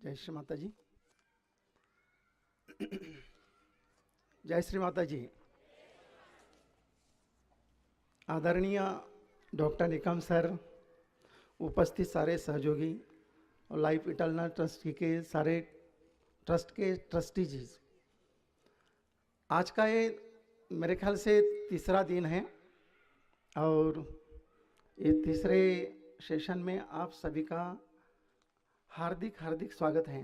जय श्री माता जी। जय श्री माता जी। आदरणीय डॉक्टर निकम सर, उपस्थित सारे सहयोगी और लाइफ इटर्नल ट्रस्ट के सारे ट्रस्ट के ट्रस्टीज, आज का ये मेरे ख्याल से तीसरा दिन है और ये तीसरे सेशन में आप सभी का हार्दिक हार्दिक स्वागत है।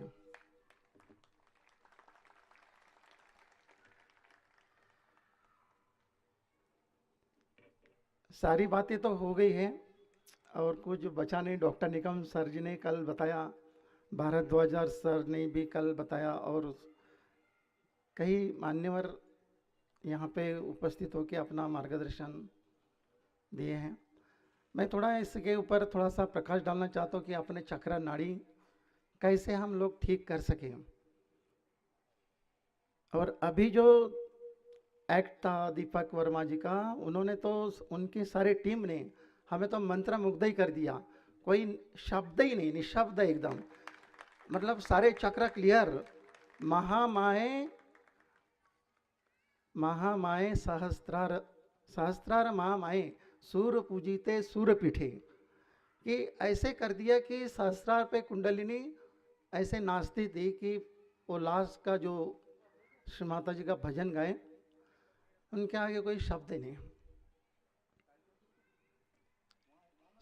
सारी बातें तो हो गई है और कुछ बचा नहीं। डॉक्टर निकम सर जी ने कल बताया, भारद्वाज सर ने भी कल बताया और कई मान्यवर यहाँ पे उपस्थित होकर अपना मार्गदर्शन दिए हैं। मैं थोड़ा इसके ऊपर थोड़ा सा प्रकाश डालना चाहता हूँ कि अपने चक्र नाड़ी कैसे हम लोग ठीक कर सकें। और अभी जो एक्ट था दीपक वर्मा जी का, उन्होंने तो उनकी सारी टीम ने हमें तो मंत्र मुग्ध ही कर दिया। कोई शब्द ही नहीं, निशब्द एकदम, मतलब सारे चक्र क्लियर। महामाए महामाए सहस्त्रार सहस्त्रार महामाए सूर्य पूजिते सूर्य पीठे, कि ऐसे कर दिया कि सहस्त्रार पे कुंडलिनी ऐसे नाचती थी कि वो लास्ट का जो श्री माता जी का भजन गाए, उनके आगे कोई शब्द ही नहीं।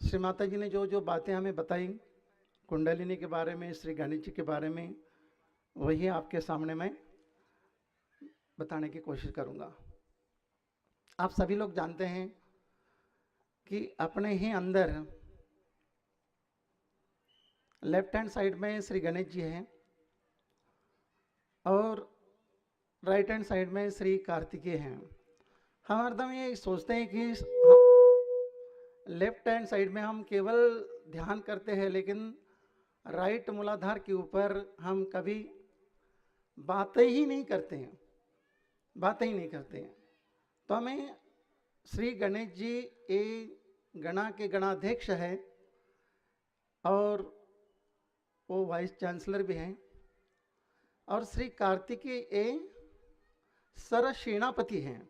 श्री माता जी ने जो जो बातें हमें बताई कुंडलिनी के बारे में, श्री गणेश जी के बारे में, वही आपके सामने मैं बताने की कोशिश करूंगा। आप सभी लोग जानते हैं कि अपने ही अंदर लेफ्ट हैंड साइड में श्री गणेश जी हैं और राइट हैंड साइड में श्री कार्तिकेय हैं। हम हरदम ये सोचते हैं कि लेफ्ट हैंड साइड में हम केवल ध्यान करते हैं, लेकिन राइट मूलाधार के ऊपर हम कभी बातें ही नहीं करते हैं, बातें ही नहीं करते हैं। तो हमें श्री गणेश जी ये गणा के गणाध्यक्ष है और वो वाइस चांसलर भी हैं, और श्री कार्तिकेय ये सरसेनापति हैं,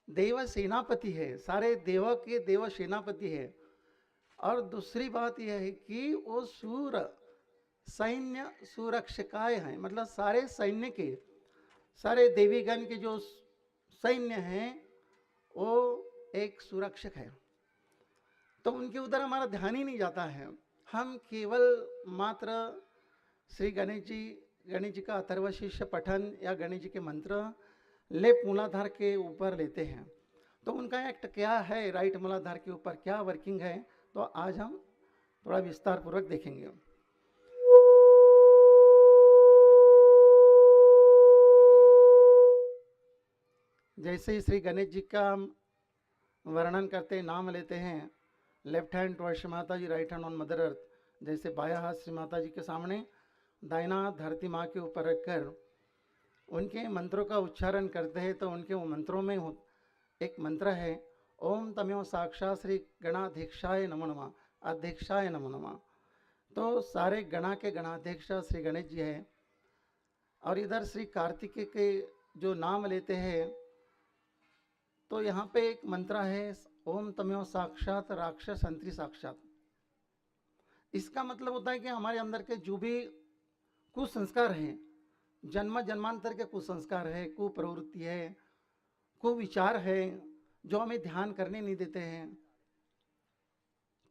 देव सेनापति है, सारे देव के देव सेनापति है। और दूसरी बात यह है कि वो सूर सैन्य सुरक्षकाय हैं, मतलब सारे सैन्य के, सारे देवीगण के जो सैन्य हैं वो एक सुरक्षक है। तो उनके उधर हमारा ध्यान ही नहीं जाता है। हम केवल मात्र श्री गणेश जी का अथर्वशीर्ष पठन या गणेश जी के मंत्र लेफ्ट मूलाधार के ऊपर लेते हैं। तो उनका एक्ट क्या है, राइट मूलाधार के ऊपर क्या वर्किंग है, तो आज हम थोड़ा विस्तार पूर्वक देखेंगे। जैसे ही श्री गणेश जी का वर्णन करते, नाम लेते हैं, left hand towards Shri Mata ji, right hand on mother earth, जैसे बाया हाथ श्री माता जी के सामने, दाहिना हाथ धरती माँ के ऊपर रखकर उनके मंत्रों का उच्चारण करते हैं। तो उनके वो मंत्रों में एक मंत्र है, ओम तमेव साक्षात श्री गणाध्यक्षाय नमो नमः, अध्यक्षाय नमो नमः। तो सारे गणा के गणाध्यक्ष श्री गणेश जी है। और इधर श्री कार्तिकेय के जो नाम लेते हैं, तो यहाँ पे एक मंत्र है, ओम तमेव साक्षात राक्षस अंतरी साक्षात। इसका मतलब होता है कि हमारे अंदर के जो भी कुसंस्कार हैं, जन्म जन्मांतर के कुसंस्कार है, कुप्रवृत्ति है, कुविचार है, जो हमें ध्यान करने नहीं देते हैं,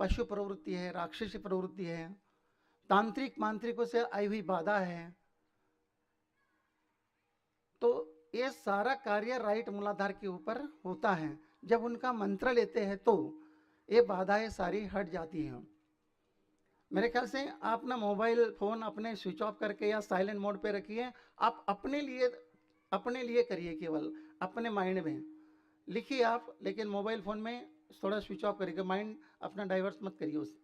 पशु प्रवृत्ति है, राक्षसी प्रवृत्ति है, तांत्रिक मांत्रिकों से आई हुई बाधा है, तो ये सारा कार्य राइट मूलाधार के ऊपर होता है। जब उनका मंत्र लेते हैं तो ये बाधाएं सारी हट जाती हैं। मेरे ख्याल से आप ना मोबाइल फ़ोन अपने स्विच ऑफ करके या साइलेंट मोड पे रखिए। आप अपने लिए करिए, केवल अपने माइंड में लिखिए आप, लेकिन मोबाइल फ़ोन में थोड़ा स्विच ऑफ करिए, माइंड अपना डाइवर्ट मत करिए उस।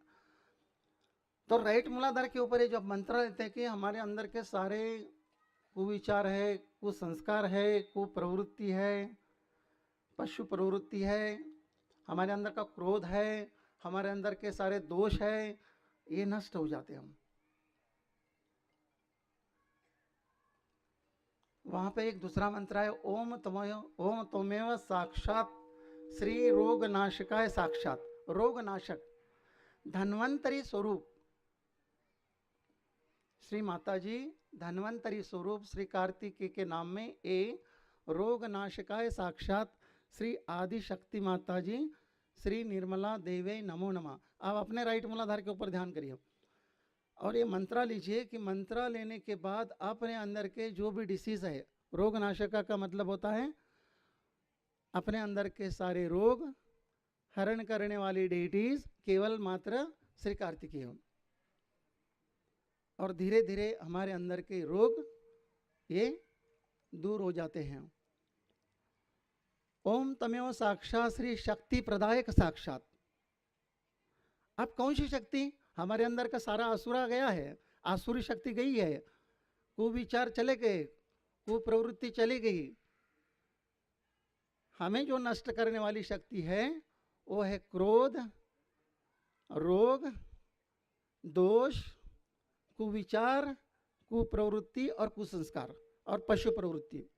तो राइट मूलाधार के ऊपर ये जो मंत्र लेते हैं कि हमारे अंदर के सारे कुविचार है, कुसंस्कार है, कुप्रवृत्ति है, पशु प्रवृत्ति है, हमारे अंदर का क्रोध है, हमारे अंदर के सारे दोष है, ये नष्ट हो जाते हैं हम। वहाँ पे एक दूसरा मंत्र है, ओम त्वमेव साक्षात श्री रोग नाशकाय साक्षात। रोग नाशक धन्वंतरी स्वरूप श्री माता जी, धन्वंतरी स्वरूप श्री कार्तिकेय के नाम में ए रोग नाशकाय साक्षात श्री आदि शक्ति माता जी श्री निर्मला देवे नमो नमः। आप अपने राइट मूलाधार के ऊपर ध्यान करिए और ये मंत्रा लीजिए कि मंत्रा लेने के बाद अपने अंदर के जो भी डिसीज है, रोग नाशका का मतलब होता है अपने अंदर के सारे रोग हरण करने वाली डेटीज केवल मात्र श्री कार्तिकेय, और धीरे धीरे हमारे अंदर के रोग ये दूर हो जाते हैं। ओम तमेव साक्षात श्री शक्ति प्रदायक साक्षात। अब कौन सी शक्ति? हमारे अंदर का सारा आसुरा गया है, आसुरी शक्ति गई है, कुविचार चले गए, कुप्रवृत्ति चली गई। हमें जो नष्ट करने वाली शक्ति है वो है क्रोध, रोग, दोष, कुविचार, कुप्रवृत्ति और कुसंस्कार और पशु प्रवृत्ति।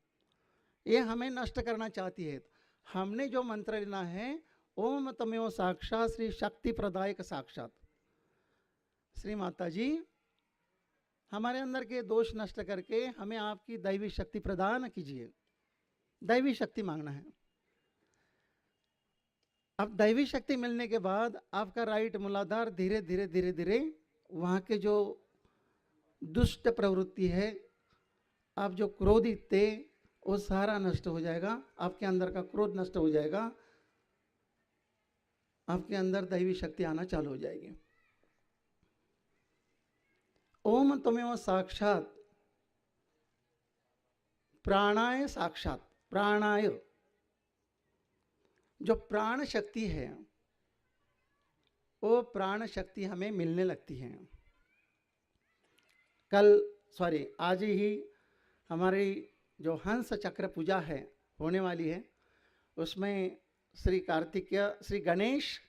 ये हमें नष्ट करना चाहती है। हमने जो मंत्र लेना है, ओम तमेव साक्षात श्री शक्ति प्रदायक साक्षात। श्री माता जी हमारे अंदर के दोष नष्ट करके हमें आपकी दैवी शक्ति प्रदान कीजिए। दैवी शक्ति मांगना है। अब दैवी शक्ति मिलने के बाद आपका राइट मूलाधार धीरे धीरे धीरे धीरे वहाँ के जो दुष्ट प्रवृत्ति है, आप जो क्रोधित थे वो सारा नष्ट हो जाएगा। आपके अंदर का क्रोध नष्ट हो जाएगा, आपके अंदर दैवी शक्ति आना चालू हो जाएगी। ओम तमेव साक्षात प्राणाय साक्षात। प्राणाय जो प्राण शक्ति है वो प्राण शक्ति हमें मिलने लगती है। आज ही हमारी जो हंस चक्र पूजा है होने वाली है, उसमें श्री कार्तिकेय श्री गणेश,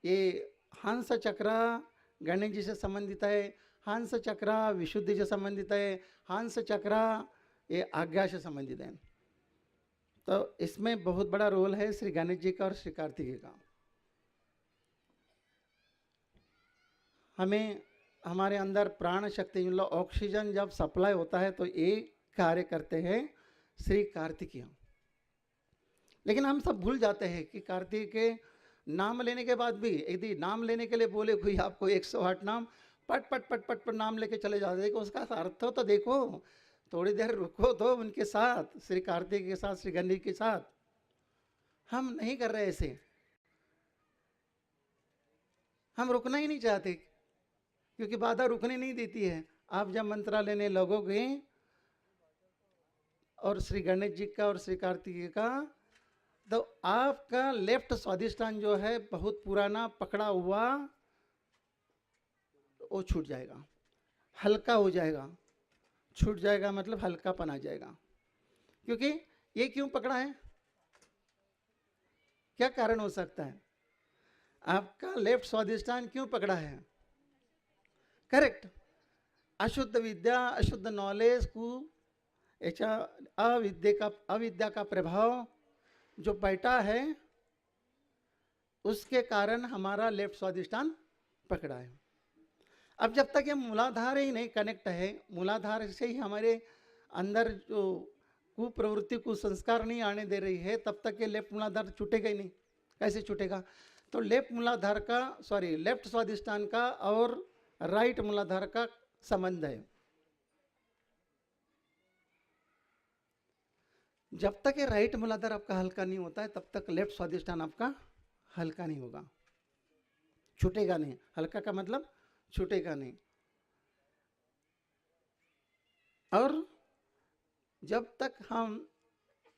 ये हंस चक्र गणेश जी से संबंधित है, हंस चक्र विशुद्धि से संबंधित है, हंस चक्र ये आज्ञा से संबंधित है। तो इसमें बहुत बड़ा रोल है श्री गणेश जी का और श्री कार्तिकेय का। हमें हमारे अंदर प्राण शक्ति मतलब ऑक्सीजन जब सप्लाई होता है तो ये कार्य करते हैं श्री कार्तिकेय। लेकिन हम सब भूल जाते हैं कि कार्तिकेय नाम लेने के बाद भी, यदि नाम लेने के लिए बोले कोई आपको 108 नाम पट पट पट पट पट नाम लेके चले जाते हैं, उसका अर्थ तो देखो, थोड़ी देर रुको तो उनके साथ, श्री कार्तिकेय के साथ, श्री गणेश के साथ। हम नहीं कर रहे ऐसे, हम रुकना ही नहीं चाहते क्योंकि बाधा रुकने नहीं देती है। आप जब मंत्र लेने लगोगे और श्री गणेश जी का और श्री कार्तिकेय का, तो आपका लेफ्ट स्वादिष्टान जो है बहुत पुराना पकड़ा हुआ वो छूट जाएगा, हल्का हो जाएगा। छूट जाएगा मतलब हल्कापन आ जाएगा। क्योंकि ये क्यों पकड़ा है, क्या कारण हो सकता है? आपका लेफ्ट स्वादिष्टान क्यों पकड़ा है? करेक्ट, अशुद्ध विद्या, अशुद्ध नॉलेज को याच्या अविद्या का प्रभाव जो बैठा है, उसके कारण हमारा लेफ्ट स्वादिष्टान पकड़ा है। अब जब तक ये मूलाधार ही नहीं कनेक्ट है, मूलाधार से ही हमारे अंदर जो कुप्रवृत्ति को संस्कार नहीं आने दे रही है, तब तक ये लेफ्ट मूलाधार छूटेगा ही नहीं। कैसे छूटेगा? तो लेफ्ट मूलाधार का लेफ्ट स्वादिष्टान का और राइट मूलाधार का संबंध है। जब तक ये राइट मूलाधार आपका हल्का नहीं होता है, तब तक लेफ्ट स्वादिष्टान आपका हल्का नहीं होगा, छूटेगा नहीं। हल्का का मतलब छूटेगा नहीं। और जब तक हम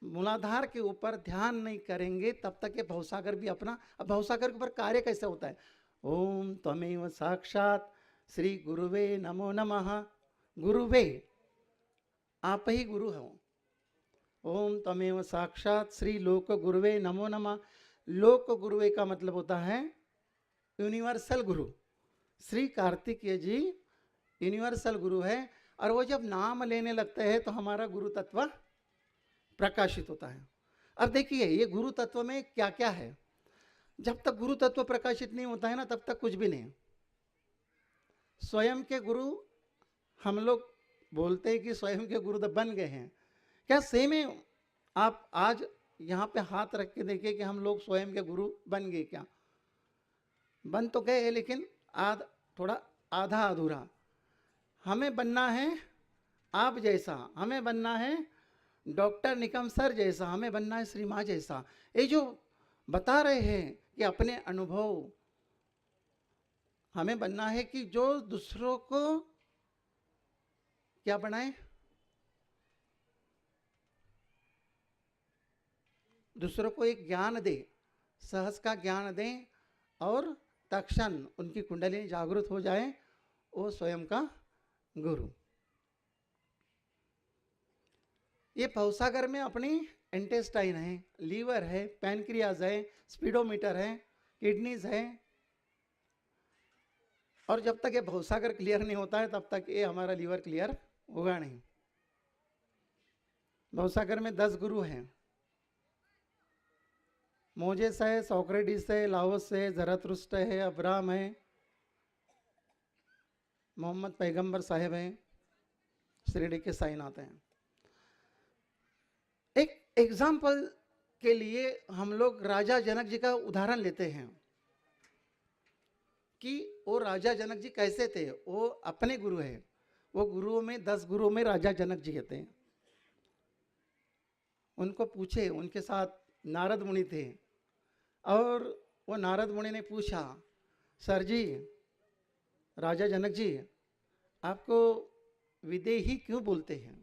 मूलाधार के ऊपर ध्यान नहीं करेंगे, तब तक ये भवसागर भी अपना, अब भवसागर के ऊपर कार्य कैसे होता है? ओम त्वमेव साक्षात श्री गुरुवे नमो नमः। गुरुवे, आप ही गुरु हो। ओम त्वमेव साक्षात श्री लोक गुरुवे नमो नमः। लोक गुरुवे का मतलब होता है यूनिवर्सल गुरु। श्री कार्तिकेय जी यूनिवर्सल गुरु है और वो जब नाम लेने लगते हैं तो हमारा गुरु तत्व प्रकाशित होता है। अब देखिए ये गुरु तत्व में क्या क्या है। जब तक गुरु तत्व प्रकाशित नहीं होता है ना, तब तक कुछ भी नहीं। स्वयं के गुरु हम लोग बोलते हैं कि स्वयं के गुरु तो बन गए हैं। क्या सेम है? आप आज यहाँ पे हाथ रख के देखिए कि हम लोग स्वयं के गुरु बन गए क्या? बन तो गए हैं, लेकिन थोड़ा आधा अधूरा। हमें बनना है आप जैसा, हमें बनना है डॉक्टर निकम सर जैसा, हमें बनना है श्री माँ जैसा। ये जो बता रहे हैं कि अपने अनुभव, हमें बनना है कि जो दूसरों को क्या बनाए, दूसरों को एक ज्ञान दे, सहज का ज्ञान दें और तत्क्षण उनकी कुंडली जागृत हो जाए, वो स्वयं का गुरु। ये भवसागर में अपनी इंटेस्टाइन है, लीवर है, पैनक्रियाज है, स्पीडोमीटर है, किडनीज है। और जब तक ये भवसागर क्लियर नहीं होता है तब तक ये हमारा लीवर क्लियर होगा नहीं। भवसागर में 10 गुरु हैं। मोजेस है, सोक्रेटिस है, लाओस है, ज़रथुस्त्र है, अब्राहम है, मोहम्मद पैगंबर साहेब हैं, शिरडी के साईनाथ हैं। एक एग्जाम्पल के लिए हम लोग राजा जनक जी का उदाहरण लेते हैं कि वो राजा जनक जी कैसे थे। वो अपने गुरु हैं, वो गुरुओं में 10 गुरुओं में राजा जनक जी कहते हैं। उनको पूछे, उनके साथ नारद मुनि थे और वो नारद मुनि ने पूछा, सर जी, राजा जनक जी, आपको विदेही क्यों बोलते हैं?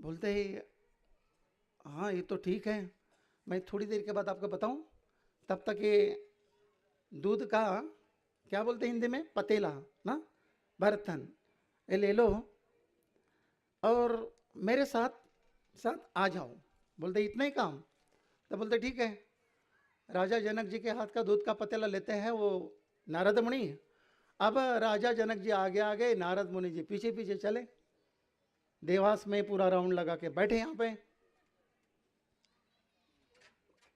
बोलते हैं हाँ ये तो ठीक है, मैं थोड़ी देर के बाद आपको बताऊं। तब तक ये दूध का क्या बोलते हैं हिंदी में, पतीला ना, बर्तन, ये ले लो और मेरे साथ साथ आ जाओ। बोलते इतना ही काम? तो बोलते ठीक है। राजा जनक जी के हाथ का दूध का पतीला लेते हैं वो नारद मुनि। अब राजा जनक जी आगे आगे, नारद मुनि जी पीछे पीछे चले। देवास में पूरा राउंड लगा के बैठे यहाँ पे।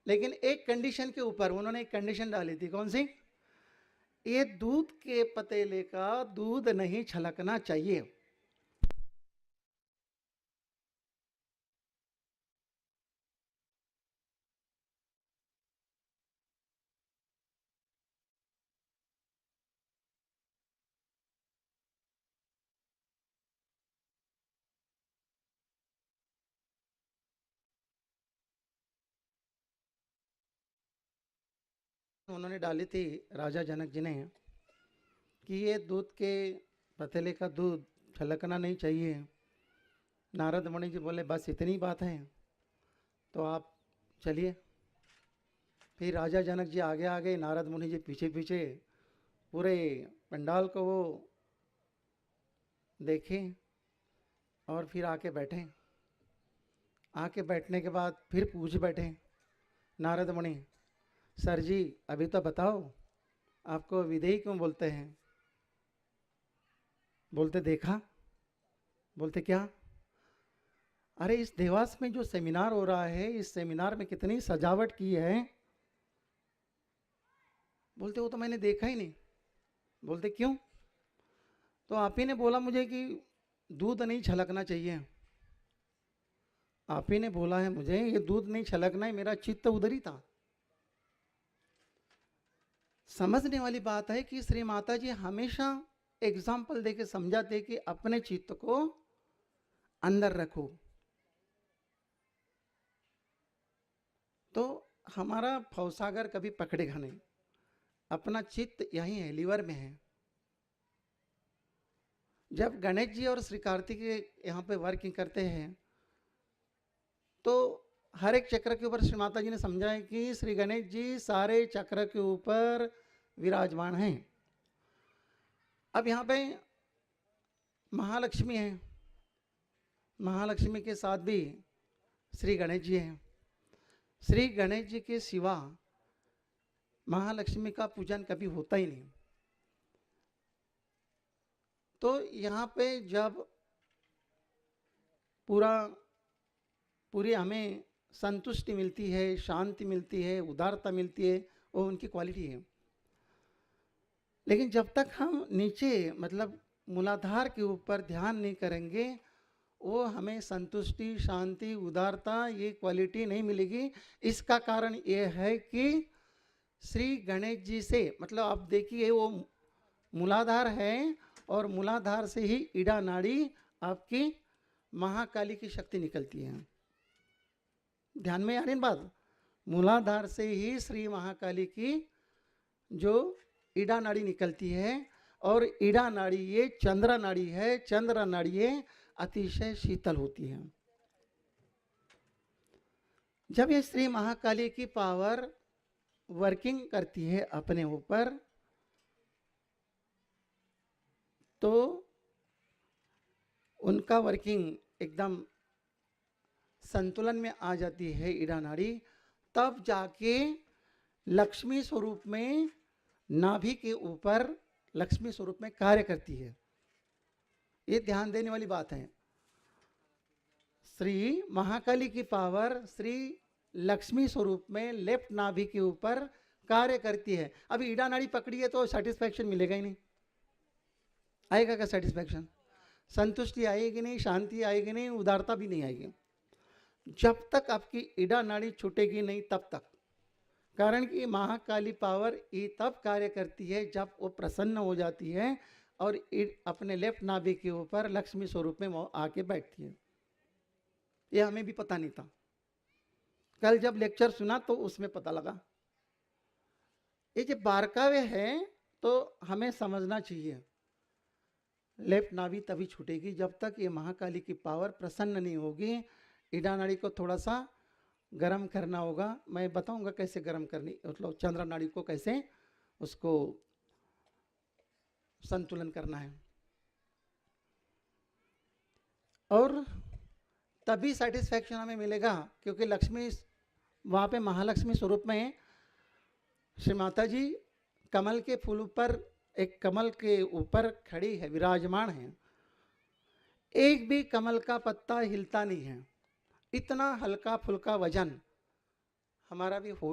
लेकिन एक कंडीशन के ऊपर उन्होंने एक कंडीशन डाली थी। कौन सी? ये दूध के पतीले का दूध नहीं छलकना चाहिए। उन्होंने डाली थी राजा जनक जी ने कि ये दूध के पतीले का दूध छलकना नहीं चाहिए। नारद मुनि जी बोले बस इतनी बात है तो आप चलिए। फिर राजा जनक जी आगे आगे, नारद मुनि जी पीछे पीछे, पूरे पंडाल को वो देखें और फिर आके बैठे। आके बैठने के बाद फिर पूछ बैठे नारद मुनि, सर जी अभी तो बताओ आपको विदेही क्यों बोलते हैं? बोलते देखा। बोलते क्या? अरे इस देवास में जो सेमिनार हो रहा है, इस सेमिनार में कितनी सजावट की है। बोलते वो तो मैंने देखा ही नहीं। बोलते क्यों? तो आप ही ने बोला मुझे कि दूध नहीं छलकना चाहिए। आप ही ने बोला है मुझे ये दूध नहीं छलकना है, मेरा चित्त उधर ही था। समझने वाली बात है कि श्री माता जी हमेशा एग्जाम्पल देके समझाते कि अपने चित्त को अंदर रखो। तो हमारा भवसागर कभी पकड़ेगा नहीं। अपना चित्त यहीं है, लीवर में है। जब गणेश जी और श्री कार्तिकेय यहाँ पे वर्किंग करते हैं तो हर एक चक्र के ऊपर श्री माता जी ने समझाया कि श्री गणेश जी सारे चक्र के ऊपर विराजमान हैं। अब यहाँ पे महालक्ष्मी है, महालक्ष्मी के साथ भी श्री गणेश जी हैं। श्री गणेश जी के सिवा महालक्ष्मी का पूजन कभी होता ही नहीं। तो यहाँ पे जब पूरी हमें संतुष्टि मिलती है, शांति मिलती है, उदारता मिलती है, वो उनकी क्वालिटी है। लेकिन जब तक हम नीचे मतलब मूलाधार के ऊपर ध्यान नहीं करेंगे, वो हमें संतुष्टि, शांति, उदारता ये क्वालिटी नहीं मिलेगी। इसका कारण ये है कि श्री गणेश जी से, मतलब आप देखिए वो मूलाधार है और मूलाधार से ही ईड़ा नाड़ी आपकी महाकाली की शक्ति निकलती है। ध्यान में आ रही बात? मूलाधार से ही श्री महाकाली की जो ईड़ा नाड़ी निकलती है, और ईड़ा नाड़ी ये चंद्र नाड़ी है। चंद्र नाड़ी ये अतिशय शीतल होती है। जब ये श्री महाकाली की पावर वर्किंग करती है अपने ऊपर, तो उनका वर्किंग एकदम संतुलन में आ जाती है ईड़ा नाड़ी, तब जाके लक्ष्मी स्वरूप में नाभि के ऊपर लक्ष्मी स्वरूप में कार्य करती है। ये ध्यान देने वाली बात है। श्री महाकाली की पावर श्री लक्ष्मी स्वरूप में लेफ्ट नाभि के ऊपर कार्य करती है। अभी ईड़ा नाड़ी पकड़ी है तो सेटिस्फैक्शन मिलेगा ही नहीं। आएगा क्या सेटिस्फैक्शन? संतुष्टि आएगी नहीं, शांति आएगी नहीं, उदारता भी नहीं आएगी जब तक आपकी ईड़ा नाड़ी छूटेगी नहीं तब तक। कारण कि महाकाली पावर ये तब कार्य करती है जब वो प्रसन्न हो जाती है और अपने लेफ्ट नाभि के ऊपर लक्ष्मी स्वरूप में वो आके बैठती है। ये हमें भी पता नहीं था, कल जब लेक्चर सुना तो उसमें पता लगा। ये जो बारकावे है तो हमें समझना चाहिए, लेफ्ट नाभि तभी छूटेगी जब तक ये महाकाली की पावर प्रसन्न नहीं होगी। ईड़ा नाड़ी को थोड़ा सा गर्म करना होगा। मैं बताऊंगा कैसे गर्म करनी, मतलब चंद्र नाड़ी को कैसे उसको संतुलन करना है, और तभी सेटिस्फैक्शन हमें मिलेगा। क्योंकि लक्ष्मी वहाँ पे महालक्ष्मी स्वरूप में श्री माता जी कमल के फूल पर, एक कमल के ऊपर खड़ी है, विराजमान है। एक भी कमल का पत्ता हिलता नहीं है। इतना हल्का फुल्का वजन हमारा भी हो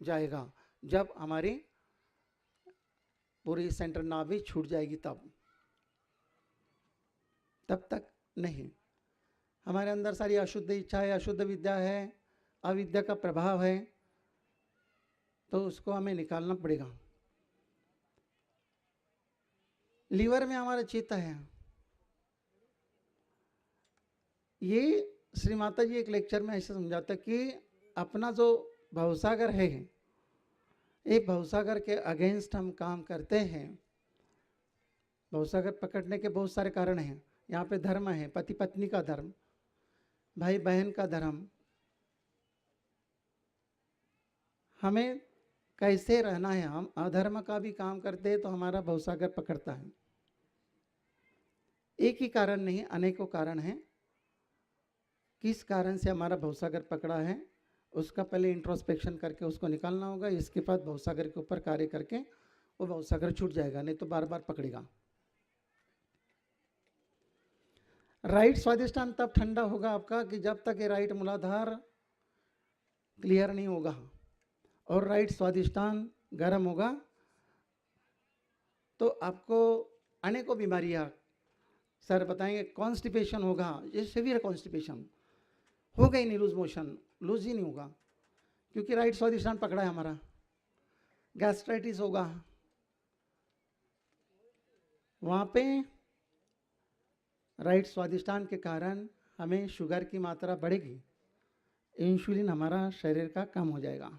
जाएगा जब हमारी पूरी सेंटर नाभि छूट जाएगी तब तक नहीं। हमारे अंदर सारी अशुद्ध इच्छा है, अशुद्ध विद्या है, अविद्या का प्रभाव है, तो उसको हमें निकालना पड़ेगा। लीवर में हमारा चित्त है। ये श्री माता जी एक लेक्चर में ऐसे समझाता कि अपना जो भवसागर है, ये भवसागर के अगेंस्ट हम काम करते हैं। भवसागर पकड़ने के बहुत सारे कारण हैं। यहाँ पे धर्म है, पति पत्नी का धर्म, भाई बहन का धर्म, हमें कैसे रहना है। हम अधर्म का भी काम करते हैं तो हमारा भवसागर पकड़ता है। एक ही कारण नहीं, अनेकों कारण हैं। किस कारण से हमारा भवसागर पकड़ा है उसका पहले इंट्रोस्पेक्शन करके उसको निकालना होगा। इसके बाद भवसागर के ऊपर कार्य करके वो भवसागर छूट जाएगा, नहीं तो बार बार पकड़ेगा। राइट स्वादिष्टान तब ठंडा होगा आपका कि जब तक ये राइट मूलाधार क्लियर नहीं होगा, और राइट स्वादिष्टान गर्म होगा तो आपको अनेकों बीमारियां सर बताएंगे। कॉन्स्टिपेशन होगा, ये सीवियर कॉन्स्टिपेशन होगा ही नहीं, लूज मोशन लूज ही नहीं होगा क्योंकि राइट स्वादिष्टान पकड़ा है हमारा। गैस्ट्राइटिस होगा, वहाँ पे राइट स्वादिष्टान के कारण हमें शुगर की मात्रा बढ़ेगी, इंसुलिन हमारा शरीर का कम हो जाएगा।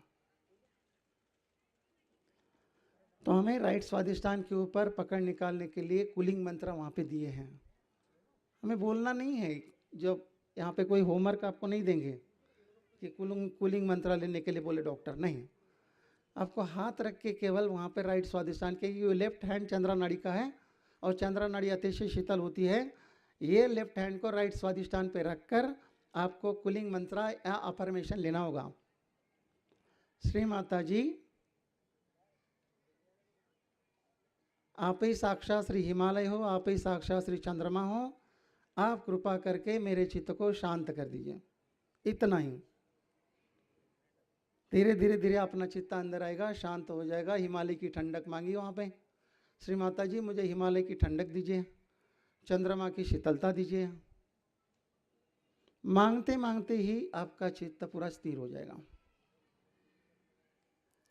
तो हमें राइट स्वादिष्टान के ऊपर पकड़ निकालने के लिए कूलिंग मंत्र वहाँ पे दिए हैं। हमें बोलना नहीं है, जब यहाँ पे कोई होमवर्क आपको नहीं देंगे कि कूलिंग मंत्र लेने के लिए बोले डॉक्टर, नहीं। आपको हाथ रख के केवल वहाँ पे राइट स्वादिष्टान के, ये लेफ्ट हैंड चंद्रा नाड़ी का है और चंद्रा नाड़ी अतिशय शीतल होती है। ये लेफ्ट हैंड को राइट स्वादिष्टान पे रखकर आपको कूलिंग मंत्र या अफर्मेशन लेना होगा। श्री माता जी आप ही साक्षात श्री हिमालय हो, आप ही साक्षात श्री चंद्रमा हो, आप कृपा करके मेरे चित्त को शांत कर दीजिए। इतना ही। धीरे धीरे धीरे अपना चित्त अंदर आएगा, शांत हो जाएगा। हिमालय की ठंडक मांगी वहाँ पे, श्री माता जी मुझे हिमालय की ठंडक दीजिए, चंद्रमा की शीतलता दीजिए। मांगते मांगते ही आपका चित्त पूरा स्थिर हो जाएगा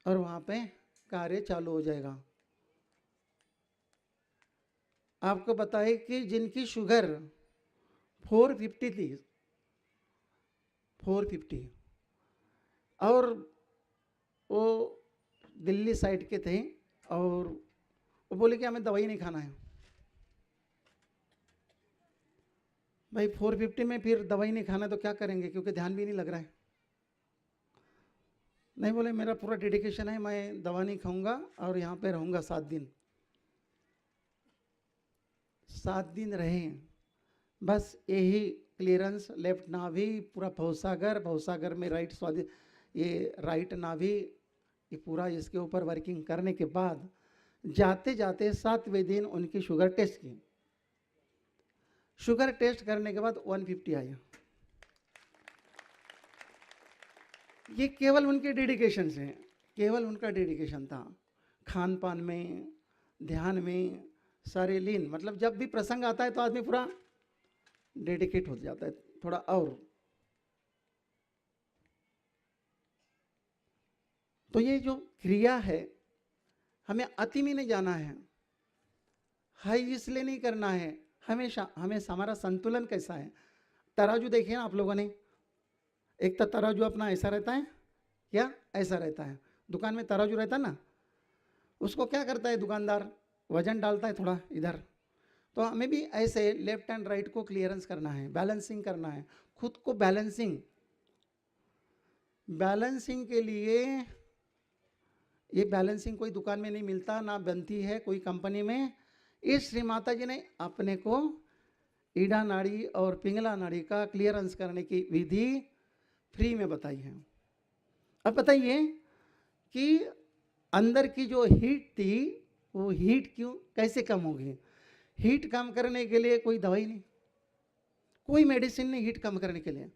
और वहाँ पे कार्य चालू हो जाएगा। आपको बताए कि जिनकी शुगर 450 थी, 450, और वो दिल्ली साइड के थे, और वो बोले कि हमें दवाई नहीं खाना है। भाई 450 में फिर दवाई नहीं खाना तो क्या करेंगे, क्योंकि ध्यान भी नहीं लग रहा है। नहीं, बोले मेरा पूरा डेडिकेशन है, मैं दवा नहीं खाऊंगा और यहाँ पे रहूँगा 7 दिन। 7 दिन रहे, बस यही क्लियरेंस, लेफ्ट नाभि पूरा भवसागर, भवसागर में राइट स्वादि, ये राइट नाभि, ये पूरा इसके ऊपर वर्किंग करने के बाद जाते जाते 7वें दिन उनकी शुगर टेस्ट की। शुगर टेस्ट करने के बाद 150 आया। ये केवल उनके डेडिकेशन से, केवल उनका डेडिकेशन था। खान पान में, ध्यान में सारे लीन। मतलब जब भी प्रसंग आता है तो आदमी पूरा डेडिकेट हो जाता है थोड़ा। और तो ये जो क्रिया है, हमें अति में नहीं जाना है, हाई इसलिए नहीं करना है। हमेशा हमेशा हमारा संतुलन कैसा है। तराजू देखिए ना आप लोगों ने, एक तो तराजू अपना ऐसा रहता है या ऐसा रहता है। दुकान में तराजू रहता है ना, उसको क्या करता है दुकानदार, वजन डालता है थोड़ा इधर। तो हमें भी ऐसे लेफ्ट एंड राइट को क्लियरेंस करना है, बैलेंसिंग करना है, खुद को बैलेंसिंग। बैलेंसिंग के लिए ये बैलेंसिंग कोई दुकान में नहीं मिलता, ना बनती है कोई कंपनी में। इस श्री माता जी ने अपने को ईडा नाड़ी और पिंगला नाड़ी का क्लियरेंस करने की विधि फ्री में बताई है। अब बताइए कि अंदर की जो हीट थी, वो हीट क्यों कैसे कम होगी। हीट कम करने के लिए कोई दवाई नहीं, कोई मेडिसिन नहीं हीट कम करने के लिए।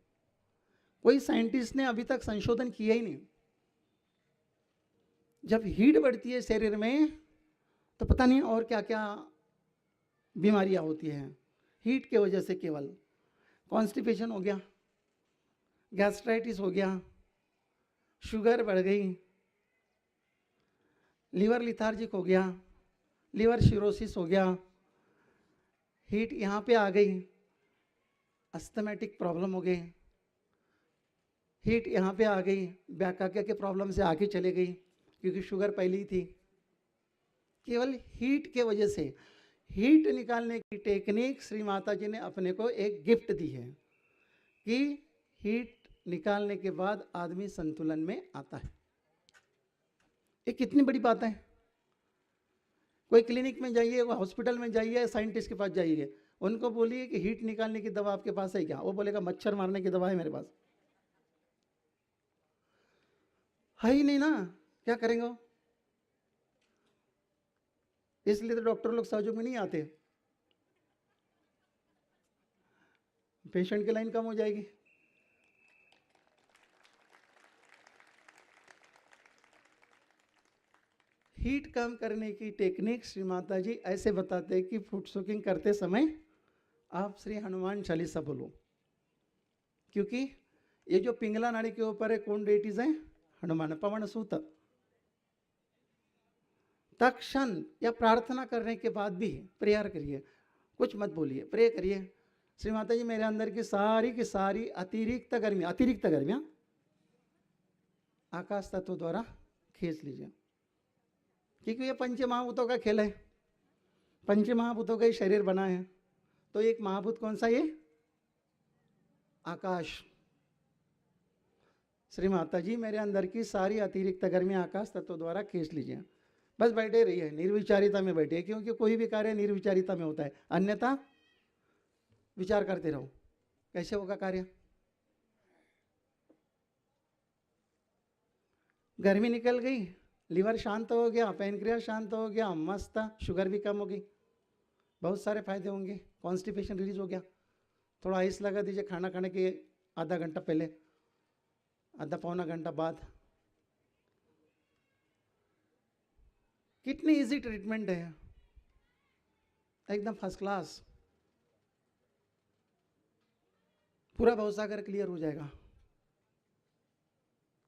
कोई साइंटिस्ट ने अभी तक संशोधन किया ही नहीं। जब हीट बढ़ती है शरीर में तो पता नहीं और क्या क्या बीमारियां होती हैं हीट के वजह से। केवल कॉन्स्टिपेशन हो गया, गैस्ट्राइटिस हो गया, शुगर बढ़ गई, लीवर लिथार्जिक हो गया, लीवर सिरोसिस हो गया, हीट यहाँ पे आ गई, अस्थमेटिक प्रॉब्लम हो गई, हीट यहाँ पे आ गई, बैकाक्या के प्रॉब्लम से आगे चले गई क्योंकि शुगर पहले ही थी। केवल हीट के वजह से। हीट निकालने की टेक्निक श्री माता जी ने अपने को एक गिफ्ट दी है कि हीट निकालने के बाद आदमी संतुलन में आता है। ये कितनी बड़ी बात है। कोई क्लिनिक में जाइए, हॉस्पिटल में जाइए, साइंटिस्ट के पास जाइए, उनको बोलिए कि हीट निकालने की दवा आपके पास है क्या, वो बोलेगा मच्छर मारने की दवा है मेरे पास। है ही नहीं ना, क्या करेंगे। इसलिए तो डॉक्टर लोग सहयोग में नहीं आते, पेशेंट की लाइन कम हो जाएगी। हीट कम करने की टेक्निक श्री माता जी ऐसे बताते हैं कि फुट सोकिंग करते समय आप श्री हनुमान चालीसा बोलो, क्योंकि ये जो पिंगला नाड़ी के ऊपर है कौन डेटीज है, हनुमान पवन सूत। तक्षण या प्रार्थना करने के बाद भी प्रेयर करिए, कुछ मत बोलिए, प्रे करिए। श्री माता जी मेरे अंदर की सारी अतिरिक्त गर्मियां आकाश तत्व द्वारा खींच लीजिए, क्योंकि ये पंच महाभूतों का खेल है। पंच महाभूतों का ही शरीर बना है, तो एक महाभूत कौन सा, ये आकाश। श्री माता जी मेरे अंदर की सारी अतिरिक्त गर्मी आकाश तत्व द्वारा खींच लीजिए। बस बैठे रहिए, निर्विचारिता में बैठिए, क्योंकि कोई भी कार्य निर्विचारिता में होता है, अन्यथा विचार करते रहो कैसे होगा कार्य। गर्मी निकल गई लीवर शांत हो गया, पैनक्रियास शांत हो गया, मस्त, शुगर भी कम होगी, बहुत सारे फायदे होंगे। कॉन्स्टिपेशन रिलीज हो गया। थोड़ा आइस लगा दीजिए खाना खाने के आधा घंटा पहले, आधा पौना घंटा बाद। कितनी इजी ट्रीटमेंट है, एकदम फर्स्ट क्लास। पूरा भवसागर क्लियर हो जाएगा।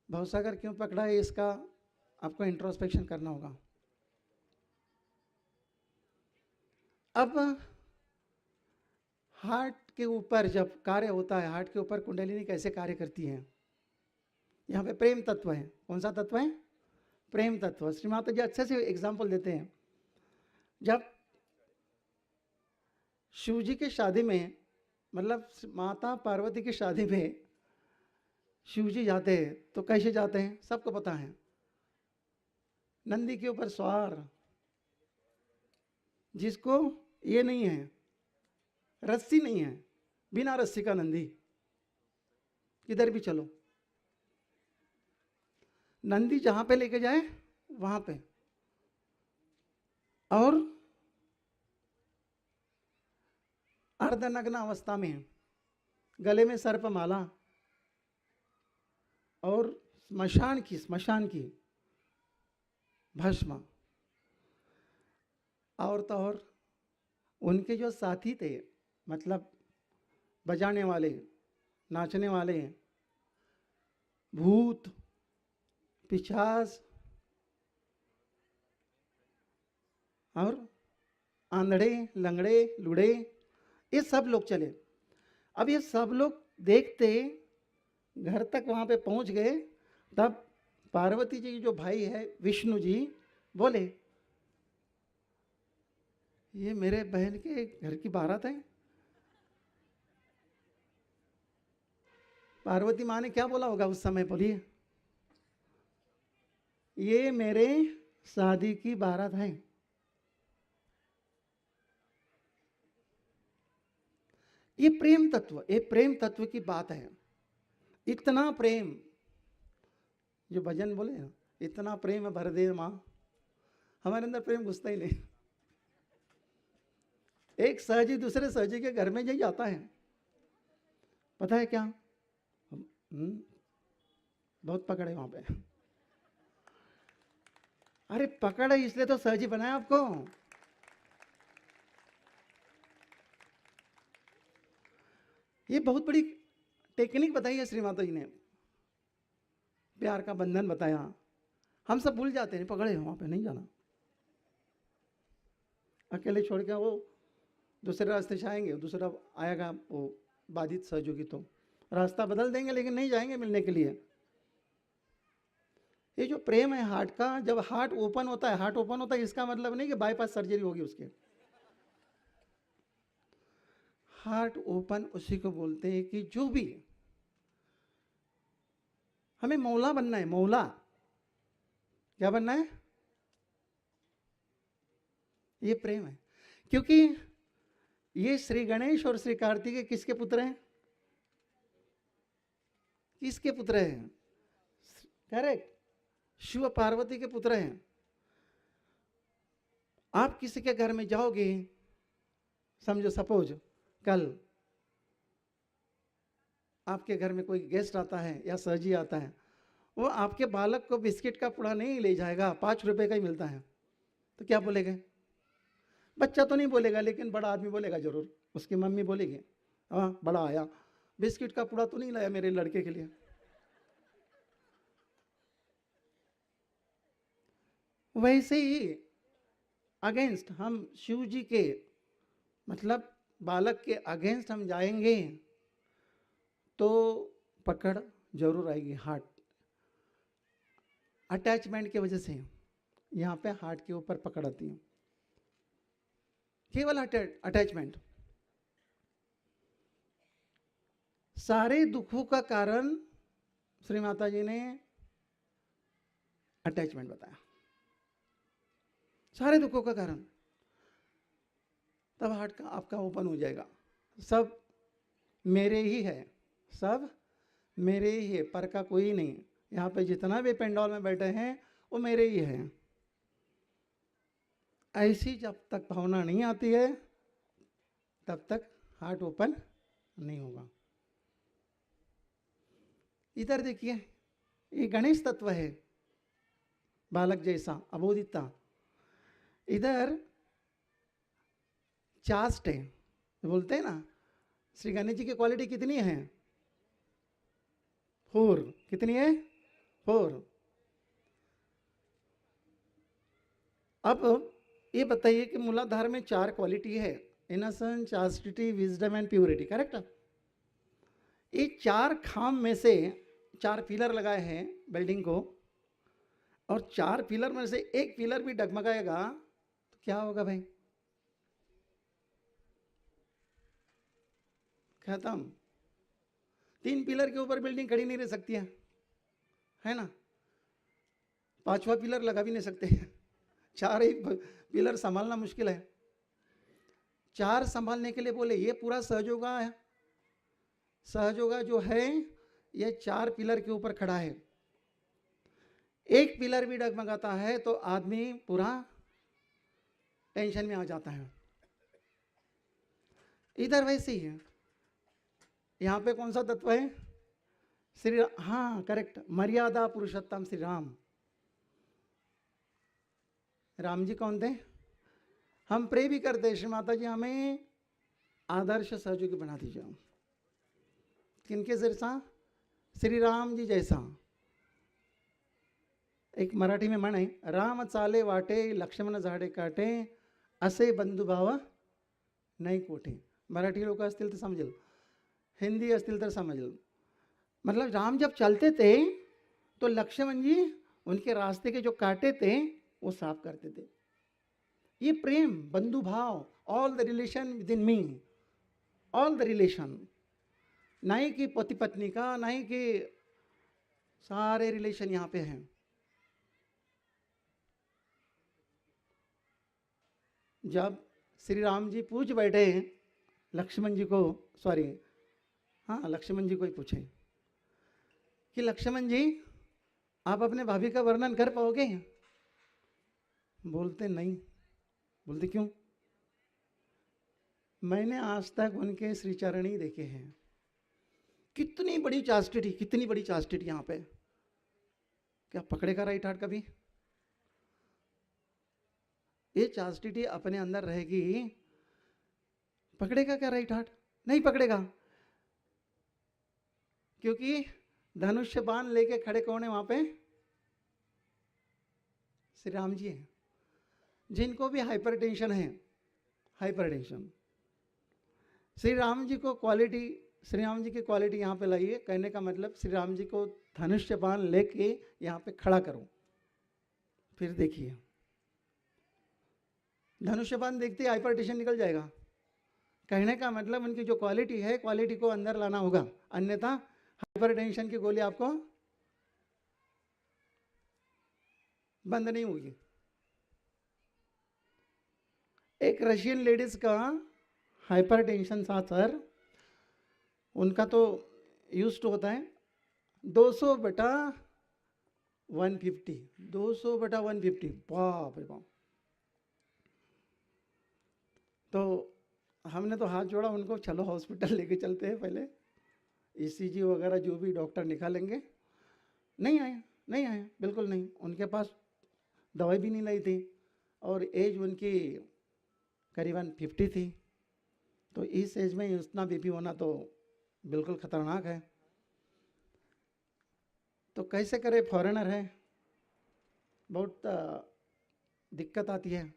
भवसागर क्यों पकड़ा है इसका आपको इंट्रोस्पेक्शन करना होगा। अब हार्ट के ऊपर जब कार्य होता है, हार्ट के ऊपर कुंडलिनी कैसे कार्य करती है, यहाँ पे प्रेम तत्व है। कौन सा तत्व है? प्रेम तत्व। श्री माता जी अच्छे से एग्जाम्पल देते हैं। जब शिव जी के शादी में, मतलब माता पार्वती की शादी में शिव जी जाते हैं तो कैसे जाते हैं सबको पता है। नंदी के ऊपर सवार, जिसको ये नहीं है, रस्सी नहीं है, बिना रस्सी का नंदी, किधर भी चलो, नंदी जहां पे लेके जाए वहां पे। और अर्धनग्न अवस्था में, गले में सर्पमाला, और स्मशान की भस्म। और तो और उनके जो साथी थे, मतलब बजाने वाले, नाचने वाले, भूत, पिशाच और आंधड़े, लंगड़े, लुड़े, ये सब लोग चले। अब ये सब लोग देखते घर तक वहां पे पहुंच गए। तब पार्वती जी जो भाई है विष्णु जी बोले, ये मेरे बहन के घर की बारात है। पार्वती माँ ने क्या बोला होगा उस समय, बोलिए? ये मेरे शादी की बारात है। ये प्रेम तत्व की बात है। इतना प्रेम, जो भजन बोले ना, इतना प्रेम भर दे माँ, हमारे अंदर प्रेम घुसता ही नहीं। एक सहजी दूसरे सहजी के घर में ही जाता है, पता है क्या? बहुत पकड़े वहां पे। अरे पकड़ है इसलिए तो सहजी बनाया आपको। ये बहुत बड़ी टेक्निक बताई है श्री माता जी ने, प्यार का बंधन बताया। हम सब भूल जाते हैं, पकड़े वहां पे नहीं जाना, अकेले छोड़ के वो दूसरे रास्ते से आएंगे, दूसरा आएगा वो बाधित सहयोगी, तो रास्ता बदल देंगे लेकिन नहीं जाएंगे मिलने के लिए। ये जो प्रेम है हार्ट का, जब हार्ट ओपन होता है, इसका मतलब नहीं कि बाईपास सर्जरी होगी उसके। हार्ट ओपन उसी को बोलते हैं कि जो भी हमें मौला बनना है। मौला क्या बनना है? ये प्रेम है। क्योंकि ये श्री गणेश और श्री कार्तिकेय किसके पुत्र हैं? किसके पुत्र हैं? करेक्ट, शिव पार्वती के पुत्र हैं। आप किसी के घर में जाओगे, समझो सपोज कल आपके घर में कोई गेस्ट आता है या सहजी आता है, वो आपके बालक को बिस्किट का पुड़ा नहीं ले जाएगा, 5 रुपए का ही मिलता है, तो क्या बोलेगा? बच्चा तो नहीं बोलेगा लेकिन बड़ा आदमी बोलेगा जरूर। उसकी मम्मी बोलेगी, हाँ बड़ा आया, बिस्किट का पुड़ा तो नहीं लाया मेरे लड़के के लिए। वैसे ही अगेंस्ट हम शिव जी के, मतलब बालक के अगेंस्ट हम जाएंगे तो पकड़ जरूर आएगी। हार्ट अटैचमेंट की वजह से यहाँ पे हार्ट के ऊपर पकड़ आती है, केवल अटैचमेंट। सारे दुखों का कारण श्री माता जी ने अटैचमेंट बताया, सारे दुखों का कारण। तब हार्ट का आपका ओपन हो जाएगा। सब मेरे ही है, सब मेरे ही है, पर का कोई नहीं। यहाँ पे जितना भी पेंडॉल में बैठे हैं वो मेरे ही है। ऐसी जब तक भावना नहीं आती है तब तक हार्ट ओपन नहीं होगा। इधर देखिए, ये गणेश तत्व है, बालक जैसा अबोधितता। इधर चास्ट है, बोलते हैं ना, श्री गणेश जी की क्वालिटी कितनी है? 4। कितनी है? 4। अब ये बताइए कि मूलाधार में 4 क्वालिटी है, innocence, chastity, wisdom and purity, correct? ये 4 खाम में से 4 पिलर लगाए हैं बिल्डिंग को, और 4 पिलर में से एक पिलर भी डगमगाएगा तो क्या होगा भाई? खत्म। 3 पिलर के ऊपर बिल्डिंग खड़ी नहीं रह सकती है ना? 5वां पिलर लगा भी नहीं सकते। 4 ही पिलर संभालना मुश्किल है। 4 संभालने के लिए बोले ये पूरा सहयोगा है, सहयोगा जो है ये 4 पिलर के ऊपर खड़ा है। एक पिलर भी डगमगाता है तो आदमी पूरा टेंशन में आ जाता है। इधर वैसे ही है। यहाँ पे कौन सा तत्व है? श्री, हाँ करेक्ट, मर्यादा पुरुषोत्तम श्री राम। राम जी कौन थे? हम प्रे भी करते, श्री माता जी हमें आदर्श सहयोगी बना दीजिए। किनके जैसा? श्री राम जी जैसा। एक मराठी में म्हण आहे, राम चाले वाटे लक्ष्मण झाडे काटे असे बंधुभाव नाही कोठे. मराठी लोक असतील तर समजेल, हिंदी असतील तर समझेल। मतलब राम जब चलते थे तो लक्ष्मण जी उनके रास्ते के जो कांटे थे वो साफ करते थे। ये प्रेम, बंधु भाव, all the relation with in me, all the relation, नहीं कि पति पत्नी का, नहीं कि सारे रिलेशन यहाँ पे हैं। जब श्री राम जी पूछ बैठे लक्ष्मण जी को, सॉरी हाँ लक्ष्मण जी को ही पूछे कि लक्ष्मण जी आप अपने भाभी का वर्णन कर पाओगे? बोलते नहीं। बोलते क्यों? मैंने आज तक उनके श्रीचरण ही देखे हैं। कितनी बड़ी चास्टिटी, कितनी बड़ी चास्टिटी यहाँ पे। क्या पकड़ेगा राइट हार्ट कभी? ये चास्टिटी अपने अंदर रहेगी, पकड़ेगा क्या राइट हार्ट? नहीं पकड़ेगा, क्योंकि धनुष्य बाण लेके खड़े कौन है वहां पे? श्री राम जी हैं, जिनको भी हाइपरटेंशन है, हाइपरटेंशन। श्री राम जी को क्वालिटी, श्री राम जी की क्वालिटी यहाँ पे लाइए। कहने का मतलब श्री राम जी को धनुष्य बाण लेके यहाँ पे खड़ा करो, फिर देखिए धनुष्य बाण देखते ही हाइपरटेंशन निकल जाएगा। कहने का मतलब उनकी जो क्वालिटी है, क्वालिटी को अंदर लाना होगा, अन्यथा हाइपरटेंशन की गोली आपको बंद नहीं होगी। एक रशियन लेडीज का हाइपरटेंशन था सर, उनका तो यूज टू होता है 200/150, 200/150, बाप रे बाप। तो हमने तो हाथ जोड़ा उनको, चलो हॉस्पिटल लेके चलते हैं, पहले ईसीजी वगैरह जो भी डॉक्टर निकालेंगे। नहीं आए, नहीं आए, बिल्कुल नहीं। उनके पास दवाई भी नहीं लाई थी और एज उनकी करीबन 50 थी। तो इस एज में इतना बीपी होना तो बिल्कुल ख़तरनाक है। तो कैसे करे, फॉरेनर है, बहुत दिक्कत आती है।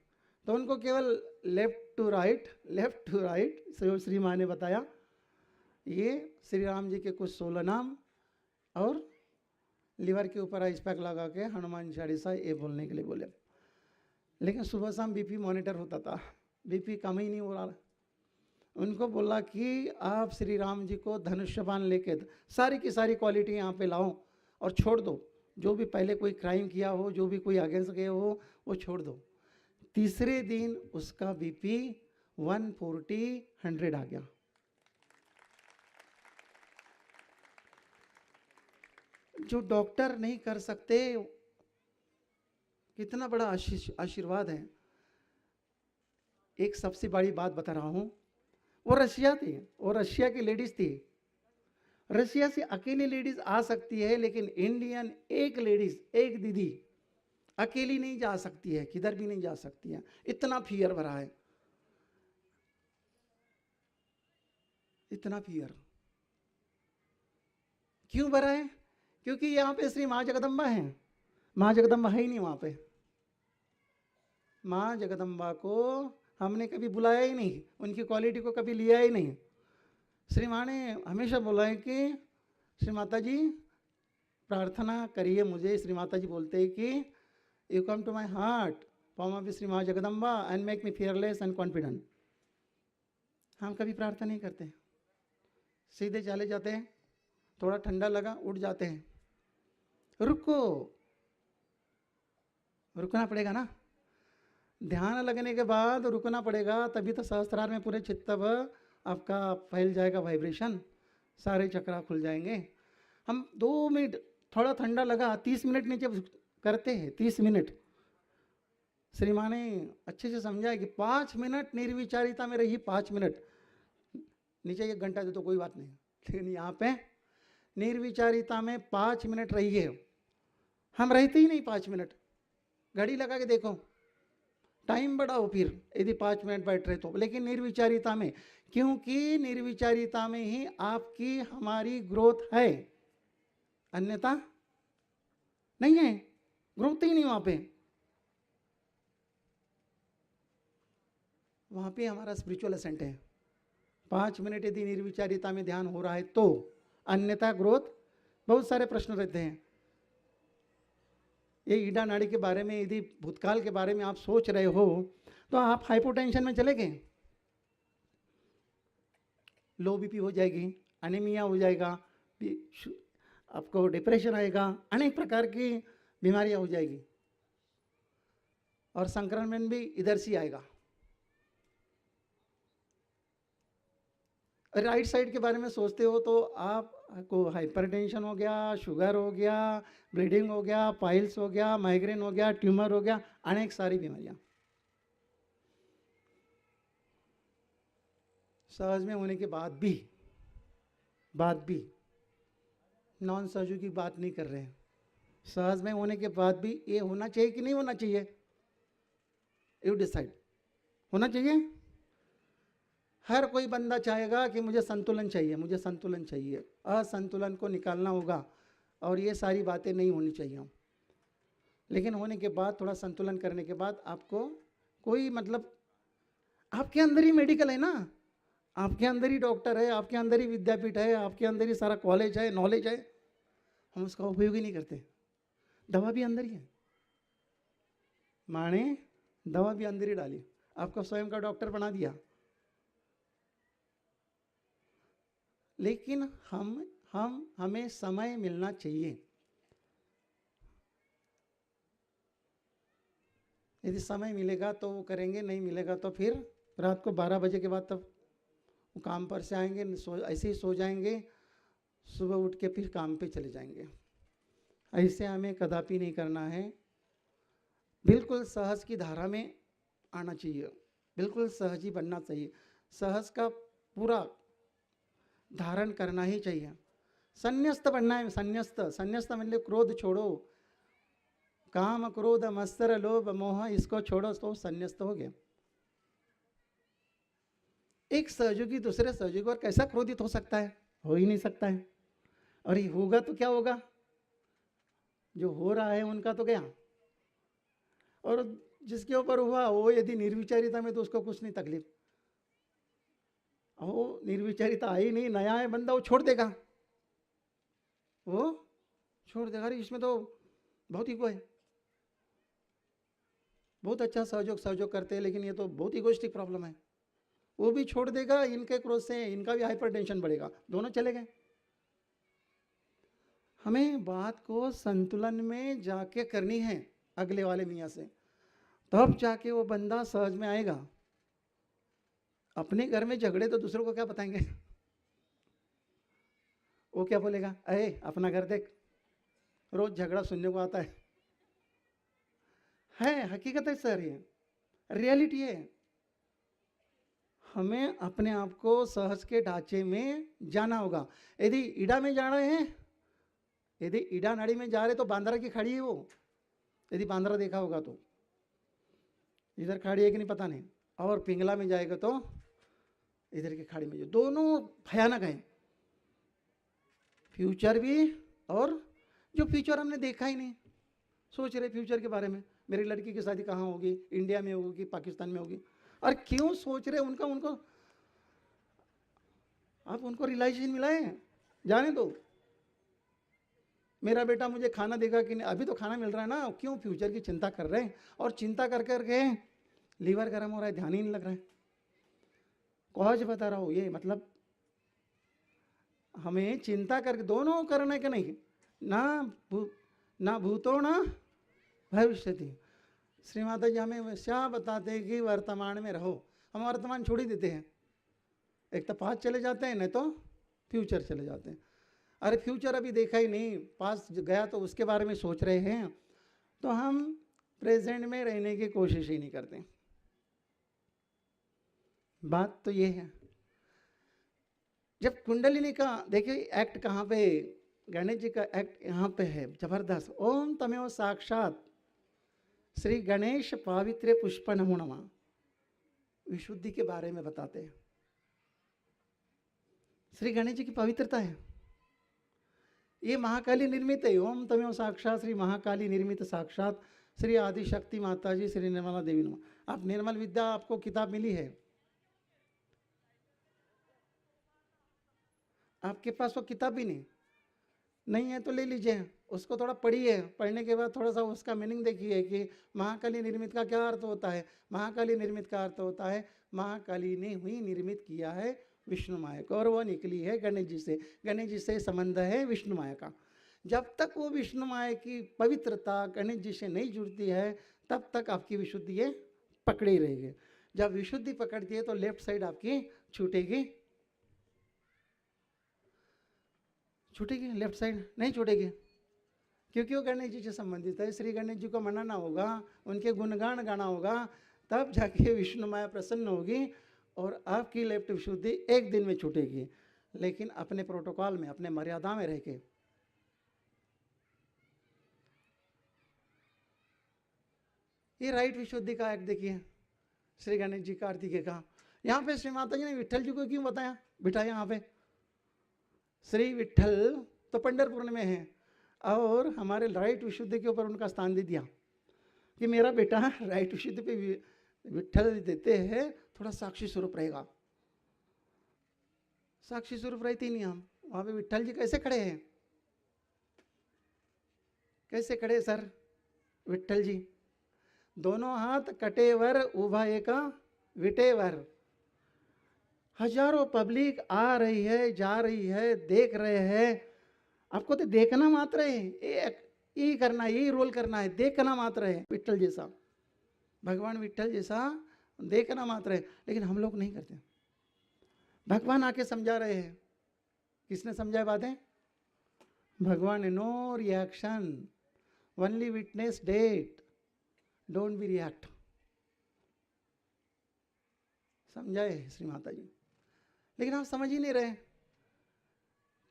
तो उनको केवल left to right, left to right, Shri Maa ने बताया ये श्री राम जी के कुछ 16 नाम और लीवर के ऊपर आइस पैक लगा के हनुमान चालीसा ये बोलने के लिए बोले। लेकिन सुबह शाम बीपी मॉनिटर होता था, बीपी कम ही नहीं हो रहा। उनको बोला कि आप श्री राम जी को धनुष्य बाण लेके सारी की सारी क्वालिटी यहाँ पे लाओ और छोड़ दो, जो भी पहले कोई क्राइम किया हो, जो भी कोई अगेंस्ट गए हो, वो छोड़ दो। तीसरे दिन उसका बीपी 140/100 आ गया। जो डॉक्टर नहीं कर सकते कितना बड़ा आशीर्वाद है। एक सबसे बड़ी बात बता रहा हूँ, वो रशिया थी, वो रशिया की लेडीज थी। रशिया से अकेली लेडीज आ सकती है, लेकिन इंडियन एक लेडीज, एक दीदी अकेली नहीं जा सकती है, किधर भी नहीं जा सकती है। इतना फियर भरा है, इतना फियर क्यों भरा है? क्योंकि यहाँ पे श्री माँ जगदम्बा है। माँ जगदम्बा है ही नहीं वहाँ पे। माँ जगदम्बा को हमने कभी बुलाया ही नहीं, उनकी क्वालिटी को कभी लिया ही नहीं। श्री माँ ने हमेशा बोला है कि श्री माता जी प्रार्थना करिए मुझे। श्री माता जी बोलते हैं कि you come to my heart form of Shri Maa Jagdamba and make me fearless and confident. हम कभी प्रार्थना नहीं करते, सीधे चले जाते हैं, थोड़ा ठंडा लगा उठ जाते हैं। रुको, रुकना पड़ेगा ना, ध्यान लगने के बाद रुकना पड़ेगा, तभी तो सहस्त्रार में पूरे चित्तव आपका फैल जाएगा वाइब्रेशन, सारे चक्रा खुल जाएंगे। हम 2 मिनट थोड़ा ठंडा लगा, 30 मिनट नीचे करते हैं, 30 मिनट। श्री माँ ने अच्छे से समझाया कि 5 मिनट निर्विचारिता में रही, 5 मिनट। नीचे 1 घंटा दे तो कोई बात नहीं, लेकिन यहाँ पे निर्विचारिता में 5 मिनट रहिए। हम रहते ही नहीं 5 मिनट, घड़ी लगा के देखो, टाइम बढ़ाओ फिर यदि 5 मिनट बैठ रहे तो, लेकिन निर्विचारिता में, क्योंकि निर्विचारिता में ही आपकी हमारी ग्रोथ है, अन्यथा नहीं है, ग्रोथ ही नहीं वहां पे। वहां पे हमारा स्पिरिचुअल असेंट है। 5 मिनट यदि निर्विचारिता में ध्यान हो रहा है तो, अन्यथा ग्रोथ। बहुत सारे प्रश्न रहते हैं। ये ईडा नाड़ी के बारे में, यदि भूतकाल के बारे में आप सोच रहे हो तो आप हाइपोटेंशन में चले गए, लो बीपी हो जाएगी, एनीमिया हो जाएगा, आपको डिप्रेशन आएगा, अनेक प्रकार की बीमारियां हो जाएगी, और संक्रमण भी इधर से आएगा। राइट साइड के बारे में सोचते हो तो आपको हाइपरटेंशन हो गया, शुगर हो गया, ब्लीडिंग हो गया, पाइल्स हो गया, माइग्रेन हो गया, ट्यूमर हो गया, अनेक सारी बीमारियां सहज में होने के बाद भी नॉन सहजों की बात नहीं कर रहे हैं, सहज में होने के बाद भी ये होना चाहिए कि नहीं होना चाहिए? You decide. होना चाहिए। हर कोई बंदा चाहेगा कि मुझे संतुलन चाहिए, मुझे संतुलन चाहिए। असंतुलन को निकालना होगा, और ये सारी बातें नहीं होनी चाहिए। लेकिन होने के बाद, थोड़ा संतुलन करने के बाद, आपको कोई मतलब, आपके अंदर ही मेडिकल है ना, आपके अंदर ही डॉक्टर है, आपके अंदर ही विद्यापीठ है, आपके अंदर ही सारा कॉलेज है, नॉलेज है, हम उसका उपयोग ही नहीं करते। दवा भी अंदर ही है, माने दवा भी अंदर ही डाली, आपको स्वयं का डॉक्टर बना दिया। लेकिन हमें समय मिलना चाहिए। यदि समय मिलेगा तो वो करेंगे, नहीं मिलेगा तो फिर रात को 12 बजे के बाद तब काम पर से आएंगे, ऐसे ही सो जाएंगे, सुबह उठ के फिर काम पे चले जाएंगे। ऐसे हमें कदापि नहीं करना है। बिल्कुल सहज की धारा में आना चाहिए, बिल्कुल सहज ही बनना चाहिए, सहज का पूरा धारण करना ही चाहिए। संन्यस्त बनना है, संन्यस्त मतलब क्रोध छोड़ो, काम क्रोध मत्सर लोभ मोह इसको छोड़ो तो संन्यस्त हो गया। एक सहयोगी दूसरे सहयोगी पर कैसा क्रोधित हो सकता है? हो ही नहीं सकता है। और ये होगा तो क्या होगा? जो हो रहा है उनका तो गया, और जिसके ऊपर हुआ वो यदि निर्विचारिता में, तो उसको कुछ नहीं तकलीफ। वो निर्विचारिता आई नहीं, नया है बंदा, वो छोड़ देगा, वो छोड़ देगा। अरे इसमें तो बहुत ईगो है, बहुत अच्छा सहयोग करते हैं, लेकिन ये तो बहुत ईगोइस्टिक प्रॉब्लम है, वो भी छोड़ देगा। इनके क्रोध से इनका भी हाइपरटेंशन बढ़ेगा, दोनों चले गए। हमें बात को संतुलन में जाके करनी है अगले वाले मियाँ से, तब जाके वो बंदा सहज में आएगा। अपने घर में झगड़े तो दूसरों को क्या बताएंगे? वो क्या बोलेगा? अरे अपना घर देख, रोज झगड़ा सुनने को आता है। है, हकीकत है सर, ये रियलिटी है। हमें अपने आप को सहज के ढांचे में जाना होगा। यदि ईडा में जा रहे हैं, यदि ईडा नाड़ी में जा रहे तो बांद्रा की खाड़ी है वो, यदि बांद्रा देखा होगा तो, इधर खाड़ी है कि नहीं पता नहीं। और पिंगला में जाएगा तो इधर की खाड़ी में, जो दोनों भयानक हैं, फ्यूचर भी, और जो फ्यूचर हमने देखा ही नहीं, सोच रहे फ्यूचर के बारे में, मेरी लड़की की शादी कहाँ होगी, इंडिया में होगी, पाकिस्तान में होगी, और क्यों सोच रहे उनको आप उनको रियलाइजेशन मिला है, जाने दो। मेरा बेटा मुझे खाना देगा कि नहीं, अभी तो खाना मिल रहा है ना, क्यों फ्यूचर की चिंता कर रहे हैं, और चिंता कर करके लीवर गर्म हो रहा है, ध्यान ही नहीं लग रहा है। कौज बता रहा हूँ, ये मतलब हमें चिंता करके दोनों करने के नहीं, ना भूतो ना भविष्य थी। श्री माता जी हमें वैसा बताते हैं कि वर्तमान में रहो। हम वर्तमान छोड़ ही देते हैं, एक तो पास चले जाते हैं, नहीं तो फ्यूचर चले जाते हैं। अरे फ्यूचर अभी देखा ही नहीं, पास गया तो उसके बारे में सोच रहे हैं, तो हम प्रेजेंट में रहने की कोशिश ही नहीं करते। बात तो ये है। जब कुंडलिनी का देखिए एक्ट कहाँ पे, गणेश जी का एक्ट यहाँ पे है जबरदस्त। ओम तमेव साक्षात श्री गणेश पावित्र्य पुष्प नमो नमः, विशुद्धि के बारे में बताते हैं। श्री गणेश जी की पवित्रता है, ये महाकाली निर्मित है। ओम तमेव साक्षात श्री महाकाली निर्मित साक्षात श्री आदिशक्ति माता जी श्री निर्मला देवी नमः। आप निर्मल विद्या आपको किताब मिली है, आपके पास वो किताब भी नहीं है तो ले लीजिए, उसको थोड़ा पढ़िए, पढ़ने के बाद थोड़ा सा उसका मीनिंग देखिए कि महाकाली निर्मित का क्या अर्थ होता है। महाकाली निर्मित का अर्थ होता है महाकाली ने ही निर्मित किया है विष्णु माया को, और वो निकली है गणेश जी से। गणेश जी से संबंध है विष्णु माया का। जब तक वो विष्णु माया की पवित्रता गणेश जी से नहीं जुड़ती है, तब तक आपकी विशुद्धि ये पकड़ी रहेगी। जब विशुद्धि पकड़ती है तो लेफ्ट साइड आपकी छूटेगी, लेफ्ट साइड नहीं छूटेगी, क्योंकि वो गणेश जी से संबंधित है। श्री गणेश जी को मनाना होगा, उनके गुणगान गाना होगा, तब जाके विष्णु माया प्रसन्न होगी और आपकी लेफ्ट विशुद्धि एक दिन में छूटेगी। लेकिन अपने प्रोटोकॉल में, अपने मर्यादा में रह के। ये राइट विशुद्धि का एक्ट देखिए, श्री गणेश जी कार्तिकेय का। यहाँ पे श्री माता जी ने विट्ठल जी को क्यों बताया, बिठाया यहाँ पे। श्री विट्ठल तो पंढरपुर में है, और हमारे राइट विशुद्धि के ऊपर उनका स्थान दे दिया कि मेरा बेटा राइट विशुद्धि पे विट्ठल देते हैं, थोड़ा साक्षी स्वरूप रहेगा। साक्षी स्वरूप रहते ही नहीं हम वहाँ पे। विट्ठल जी कैसे खड़े हैं, कैसे खड़े सर विट्ठल जी, दोनों हाथ कटेवर उभा एका विटेवर। हजारों पब्लिक आ रही है, जा रही है, देख रहे हैं। आपको तो देखना मात्र है, यही करना है, यही रोल करना है, देखना मात्र है। विट्ठल जैसा, भगवान विट्ठल जैसा देखना मात्र है, लेकिन हम लोग नहीं करते। भगवान आके समझा रहे हैं। किसने समझाया बातें? भगवान ने no reaction, only witness that, don't be react. समझाए श्री माता जी, लेकिन हम समझ ही नहीं रहे।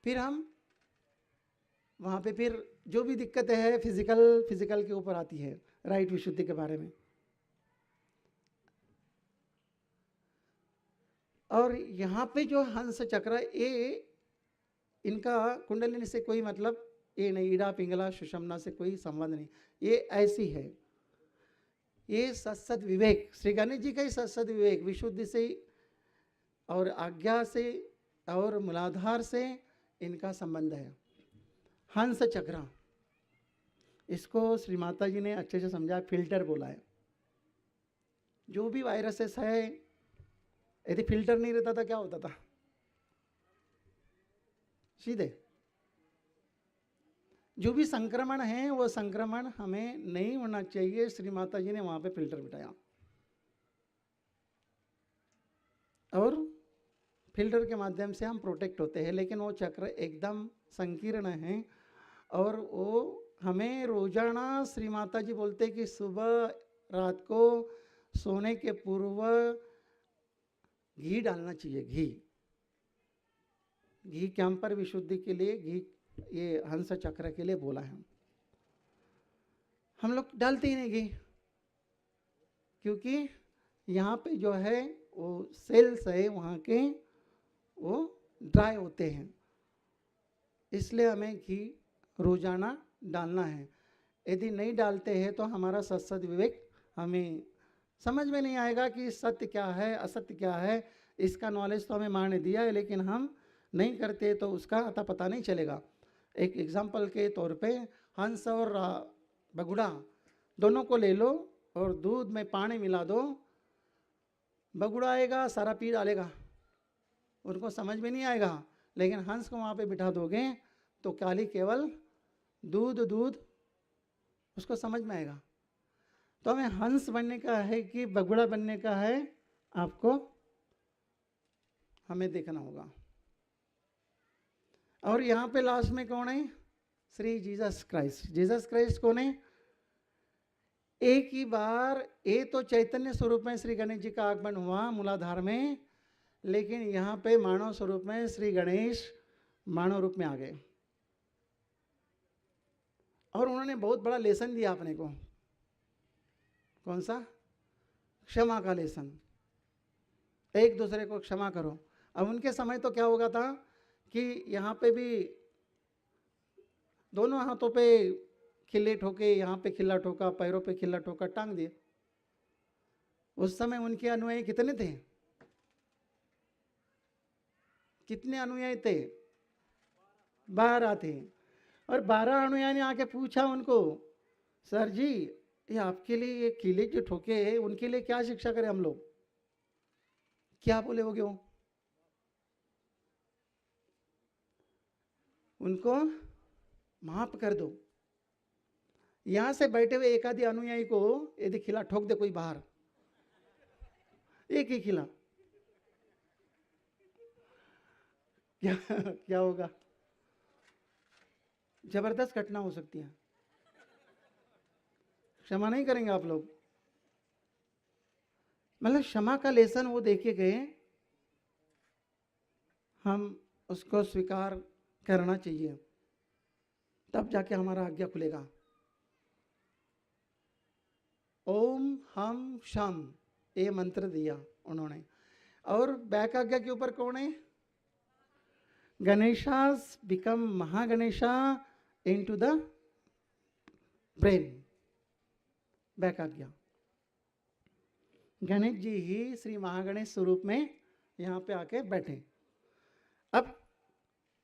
फिर हम वहाँ पे फिर जो भी दिक्कतें है फिजिकल के ऊपर आती है, राइट विशुद्धि के बारे में। और यहाँ पे जो हंस चक्र, ये इनका कुंडलिनी से कोई मतलब ये नहीं, ईड़ा पिंगला सुषमना से कोई संबंध नहीं, ये ऐसी है। ये सत्सद विवेक, श्री गणेश जी का ही सत्सद विवेक, विशुद्धि से और आज्ञा से और मूलाधार से इनका संबंध है। हंस चक्र, इसको श्री माता जी ने अच्छे से समझा, फिल्टर बोला है। जो भी वायरसेस है, यदि फिल्टर नहीं रहता था क्या होता था, सीधे जो भी संक्रमण है वो संक्रमण हमें नहीं होना चाहिए। श्री माता जी ने वहां पे फिल्टर बिठाया, और फिल्टर के माध्यम से हम प्रोटेक्ट होते हैं। लेकिन वो चक्र एकदम संकीर्ण है और वो हमें रोजाना श्री माता जी बोलते कि सुबह रात को सोने के पूर्व घी डालना चाहिए। घी कैंपर विशुद्धि के लिए घी, ये हंस चक्र के लिए बोला है। हम लोग डालते ही नहीं घी, क्योंकि यहाँ पे जो है वो सेल्स है वहाँ के, वो ड्राई होते हैं, इसलिए हमें घी रोजाना डालना है। यदि नहीं डालते हैं तो हमारा सत्सद विवेक हमें समझ में नहीं आएगा कि सत्य क्या है असत्य क्या है। इसका नॉलेज तो हमें माँ ने दिया है, लेकिन हम नहीं करते तो उसका अता पता नहीं चलेगा। एक एग्जाम्पल के तौर पे हंस और बगुड़ा दोनों को ले लो और दूध में पानी मिला दो, बगुड़ा आएगा सारा पी डालेगा, उनको समझ में नहीं आएगा। लेकिन हंस को वहाँ पे बिठा दोगे तो खाली केवल दूध दूध उसको समझ में आएगा। तो हमें हंस बनने का है कि बगुड़ा बनने का है, आपको हमें देखना होगा। और यहाँ पे लास्ट में कौन है? Shri Jesus Christ. Jesus Christ कौन है? एक ही बार ये तो चैतन्य स्वरूप में श्री गणेश जी का आगमन हुआ मूलाधार में, लेकिन यहाँ पे मानव स्वरूप में श्री गणेश मानव रूप में आ गए और उन्होंने बहुत बड़ा लेसन दिया अपने को। कौन सा? क्षमा का लेसन। एक दूसरे को क्षमा करो। अब उनके समय तो क्या होगा था कि यहाँ पे भी दोनों हाथों पे खिल्ले ठोके, यहाँ पे खिल्ला ठोका, पैरों पे खिल्ला ठोका, टांग दिए। उस समय उनके अनुयायी कितने थे? कितने अनुयायी थे? 12 थे। और 12 अनुयायी ने आके पूछा उनको, सर जी ये आपके लिए ये किले जो ठोके हैं उनके लिए क्या शिक्षा करें हम लोग? क्या बोले होगे वो? उनको माफ कर दो। यहां से बैठे हुए एक आधि अनुयायी को यदि खिला ठोक दे कोई बाहर, एक ही खिला, क्या क्या होगा? जबरदस्त घटना हो सकती है। क्षमा नहीं करेंगे आप लोग। मतलब क्षमा का लेसन वो देखे गए, हम उसको स्वीकार करना चाहिए, तब जाके हमारा आज्ञा खुलेगा। ओम हम शम ये मंत्र दिया उन्होंने। और बैक आज्ञा के ऊपर कौन है? गणेशास become Mahaganesha into the brain. Back Agnya. Ganesh जी ही श्री महागणेश स्वरूप में यहाँ पे आके बैठे। अब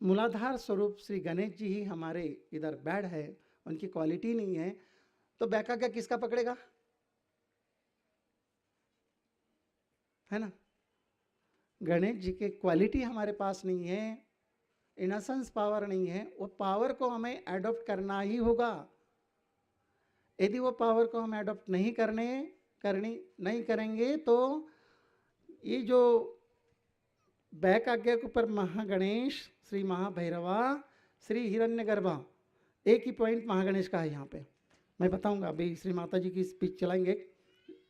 मूलाधार स्वरूप श्री गणेश जी ही हमारे इधर बैड है, उनकी क्वालिटी नहीं है, तो बैक आज्ञा किसका पकड़ेगा? है ना? गणेश जी की क्वालिटी हमारे पास नहीं है, इनसेंस पावर नहीं है। वो पावर को हमें एडॉप्ट करना ही होगा। यदि वो पावर को हम एडॉप्ट नहीं करेंगे तो ये जो बैक आज्ञा के ऊपर महागणेश, श्री महाभैरवा, श्री हिरण्यगर्भा, एक ही पॉइंट महागणेश का है यहाँ पे। मैं बताऊंगा, अभी श्री माता जी की स्पीच चलाएंगे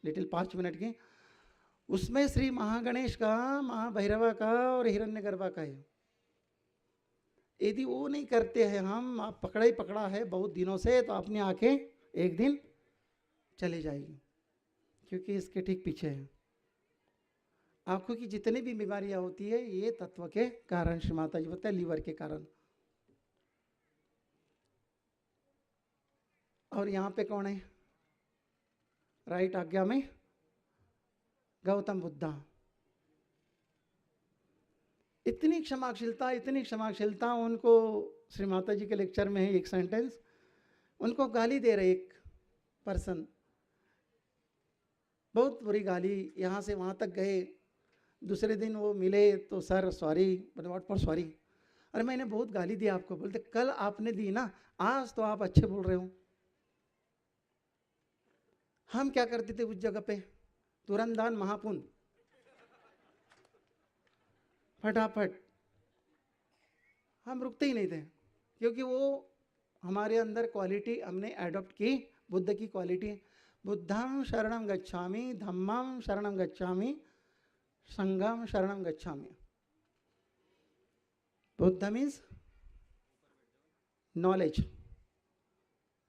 लिटिल 5 मिनट की, उसमें श्री महागणेश का, महाभैरवा का और हिरण्यगर्भा का है। यदि वो नहीं करते हैं हम, आप पकड़ा ही पकड़ा है बहुत दिनों से, तो अपनी आंखें एक दिन चली जाएगी, क्योंकि इसके ठीक पीछे है। आंखों की जितनी भी बीमारियां होती है ये तत्व के कारण, श्री माता जी बताए लीवर के कारण। और यहाँ पे कौन है? राइट आज्ञा में गौतम बुद्धा। इतनी क्षमाशीलता उनको, श्री माता जी के लेक्चर में है एक सेंटेंस, उनको गाली दे रहे एक पर्सन, बहुत बुरी गाली, यहाँ से वहाँ तक गए। दूसरे दिन वो मिले तो sir sorry, what for sorry? अरे मैंने बहुत गाली दी आपको। बोलते कल आपने दी ना, आज तो आप अच्छे बोल रहे हो। हम क्या करते थे उस जगह पे? तुरंत दान महापुण्य, फटाफट, हम रुकते ही नहीं थे, क्योंकि वो हमारे अंदर क्वालिटी हमने एडॉप्ट की, बुद्ध की क्वालिटी। बुद्धं शरणं गच्छामि, धम्मं शरणं गच्छामि, संघं शरणं गच्छामि। Buddha means knowledge,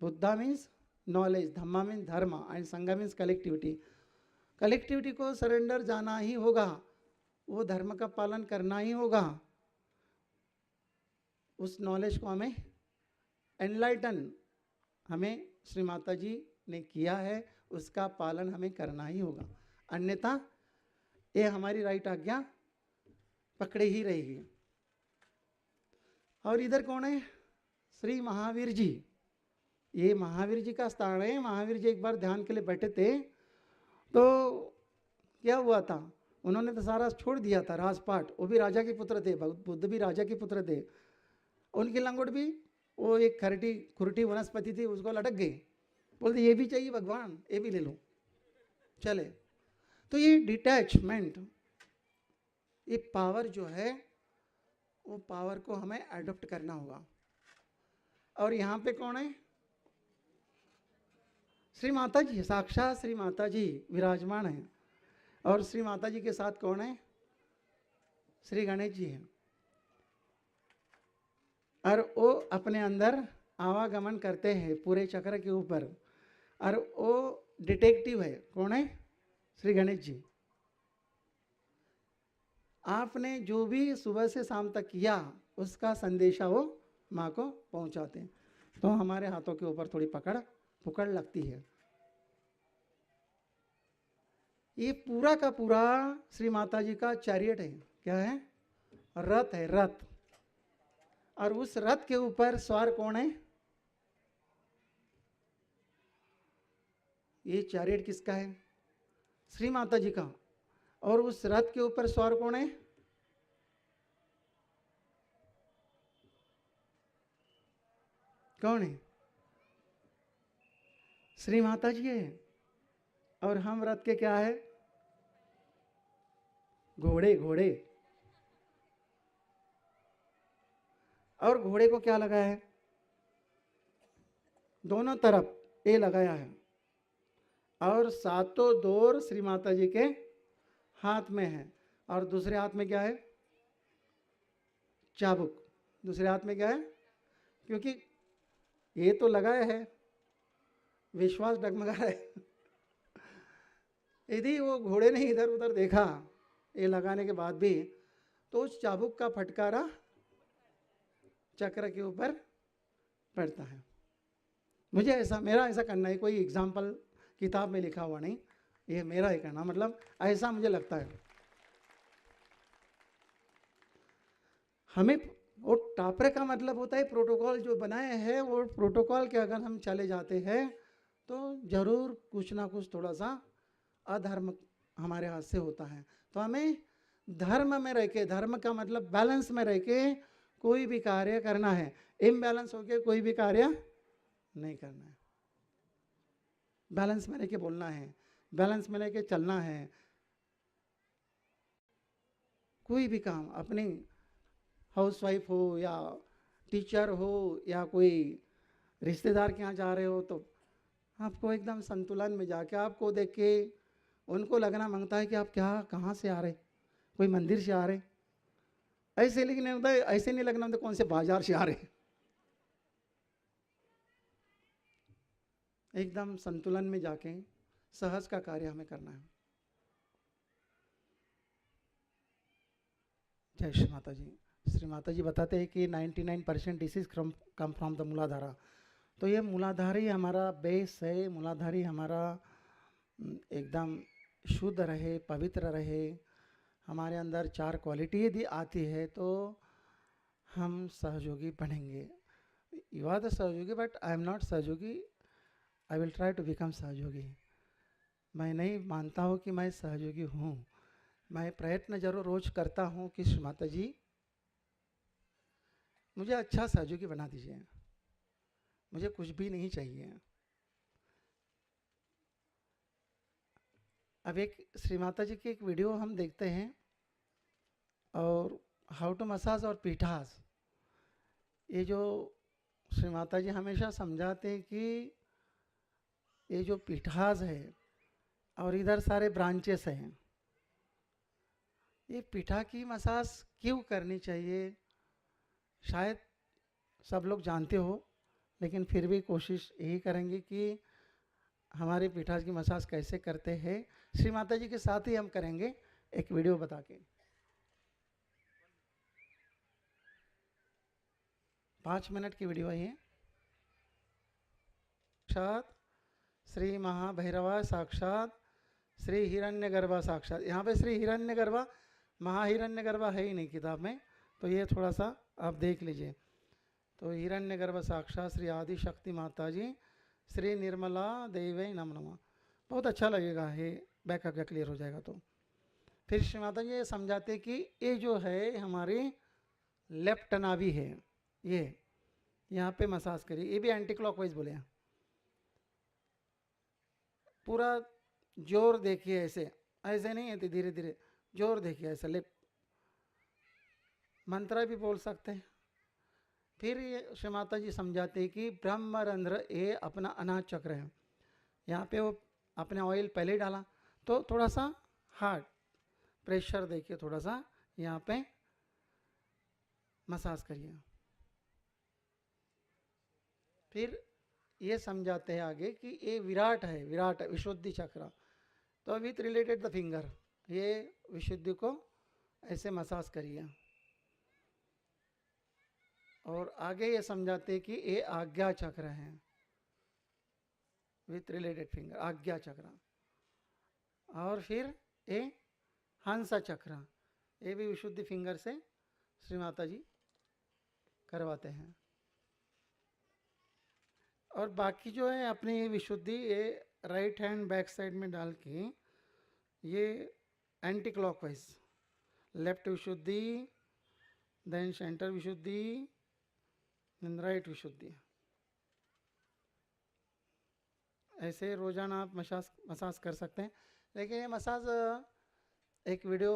Buddha means knowledge, Dhamma means dharma and sangha means collectivity. Collectivity को सरेंडर जाना ही होगा, वो धर्म का पालन करना ही होगा, उस नॉलेज को हमें एनलाइटन हमें श्री माता जी ने किया है, उसका पालन हमें करना ही होगा, अन्यथा ये हमारी राइट आज्ञा पकड़े ही रहेगी। और इधर कौन है? श्री महावीर जी। ये महावीर जी का स्थान है। महावीर जी एक बार ध्यान के लिए बैठे थे तो क्या हुआ था, उन्होंने तो सारा छोड़ दिया था राजपाट, वो भी राजा के पुत्र थे, बुद्ध भी राजा के पुत्र थे। उनकी लंगोट भी वो एक खरटी खुरटी वनस्पति थी, उसको लटक गई, बोलते ये भी चाहिए भगवान, ये भी ले लो, चले। तो ये डिटैचमेंट, ये पावर जो है, वो पावर को हमें एडॉप्ट करना होगा। और यहाँ पे कौन है? श्री माता जी, साक्षात श्री माता जी विराजमान हैं। और श्री माता जी के साथ कौन है? श्री गणेश जी हैं। और वो अपने अंदर आवागमन करते हैं पूरे चक्र के ऊपर, और वो डिटेक्टिव है। कौन है? श्री गणेश जी। आपने जो भी सुबह से शाम तक किया, उसका संदेशा वो माँ को पहुँचाते हैं। तो हमारे हाथों के ऊपर थोड़ी पकड़ लगती है। ये पूरा का पूरा श्री माता जी का चैरियट है। क्या है? रथ है, रथ। और उस रथ के ऊपर सवार कौन है? ये चैरियट किसका है? श्री माता जी का। और उस रथ के ऊपर सवार कौन है? कौन है? श्री माता जी है। और हम रथ के क्या है? घोड़े, घोड़े। और घोड़े को क्या लगाया है? दोनों तरफ ये लगाया है। और सातों दौर श्री माता जी के हाथ में है। और दूसरे हाथ में क्या है? चाबुक। दूसरे हाथ में क्या है? क्योंकि ये तो लगाया है, विश्वास डगमगा रहा है। यदि वो घोड़े ने इधर उधर देखा ये लगाने के बाद भी, तो उस चाबुक का फटकारा चक्र के ऊपर पड़ता है। मुझे ऐसा, मेरा ऐसा करना है, कोई एग्जाम्पल किताब में लिखा हुआ नहीं, ये मेरा ही कहना, मतलब ऐसा मुझे लगता है। हमें वो टापरे का मतलब होता है प्रोटोकॉल जो बनाए हैं, वो प्रोटोकॉल के अगर हम चले जाते हैं तो जरूर कुछ ना कुछ थोड़ा सा अधर्म हमारे हाथ से होता है। तो हमें धर्म में रह के, धर्म का मतलब बैलेंस में रह के कोई भी कार्य करना है। इम्बैलेंस होके कोई भी कार्य नहीं करना है। बैलेंस में रह के बोलना है, बैलेंस में रह के चलना है। कोई भी काम, अपनी हाउसवाइफ हो या टीचर हो या कोई रिश्तेदार के यहाँ जा रहे हो, तो आपको एकदम संतुलन में जाके, आपको देख के उनको लगना मांगता है कि आप क्या, कहाँ से आ रहे, कोई मंदिर से आ रहे, ऐसे लेकिन नहीं होता, ऐसे नहीं लगना होता कौन से बाजार से आ रहे। एकदम संतुलन में जाके सहज का कार्य हमें करना है। जय श्री माता जी। श्री माता जी बताते हैं कि 99% डिसीज कम फ्रॉम द मूलाधारा। तो ये मूलाधारी हमारा बेस है, मूलाधारी हमारा एकदम शुद्ध रहे, पवित्र रहे, हमारे अंदर 4 क्वालिटी यदि आती है तो हम सहयोगी बनेंगे। यू आर द सहयोगी, बट आई एम नॉट सहयोगी, I will try to become सहयोगी। मैं नहीं मानता हूँ कि मैं सहयोगी हूँ, मैं प्रयत्न जरूर रोज करता हूँ कि श्री माता जी मुझे अच्छा सहयोगी बना दीजिए, मुझे कुछ भी नहीं चाहिए। अब एक श्री माता जी की एक वीडियो हम देखते हैं, और हाउ टू मसाज और पीठास, ये जो श्री माता जी हमेशा समझाते हैं कि ये जो पिठास है और इधर सारे ब्रांचेस हैं, ये पिठा की मसाज क्यों करनी चाहिए? शायद सब लोग जानते हो, लेकिन फिर भी कोशिश यही करेंगे कि हमारे पिठास की मसाज कैसे करते हैं श्री माता जी के साथ ही हम करेंगे एक वीडियो बता के। 5 मिनट की वीडियो है ये। साक्षात श्री महाभैरवा, साक्षात श्री हिरण्यगर्भा, साक्षात। यहाँ पे श्री हिरण्यगर्भा, महाहिरण्यगर्भा है ही नहीं किताब में, तो ये थोड़ा सा आप देख लीजिए। तो हिरण्यगर्भ साक्षात श्री आदि शक्ति माता जी, श्री निर्मला देवी नम नमः। बहुत अच्छा लगेगा, ये बैक का क्लियर हो जाएगा। तो फिर श्री माता जी ये समझाते कि ये जो है हमारी लेफ्ट नाभि है, ये यहाँ पे मसाज करिए। ये भी एंटी क्लॉकवाइज बोले हैं। पूरा जोर देखिए, ऐसे ऐसे नहीं है, धीरे धीरे जोर देखिए, ऐसे लेफ्ट। मंत्र भी बोल सकते हैं। फिर ये श्री माता जी समझाते हैं कि ब्रह्मरंध्र ये अपना अनाज चक्र है। यहाँ पे वो अपने ऑयल पहले डाला, तो थोड़ा सा हार्ड प्रेशर देखिए, थोड़ा सा यहाँ पे मसाज करिए। फिर ये समझाते हैं आगे कि ये विराट है, विराट है, विशुद्धि चक्र। तो विथ रिलेटेड द फिंगर, ये विशुद्धि को ऐसे मसाज करिए। और आगे ये समझाते हैं कि ये आज्ञा चक्र है, विथ रिलेटेड फिंगर, आज्ञा चक्र। और फिर ये हंसा चक्र, ये भी विशुद्धि फिंगर से श्री माता जी करवाते हैं। और बाकी जो है अपनी विशुद्धि ये राइट हैंड बैक साइड में डाल के, ये anti clockwise, left Vishuddhi, then centre Vishuddhi, then right Vishuddhi, ऐसे रोजाना आप मसाज कर सकते हैं। लेकिन ये मसाज एक वीडियो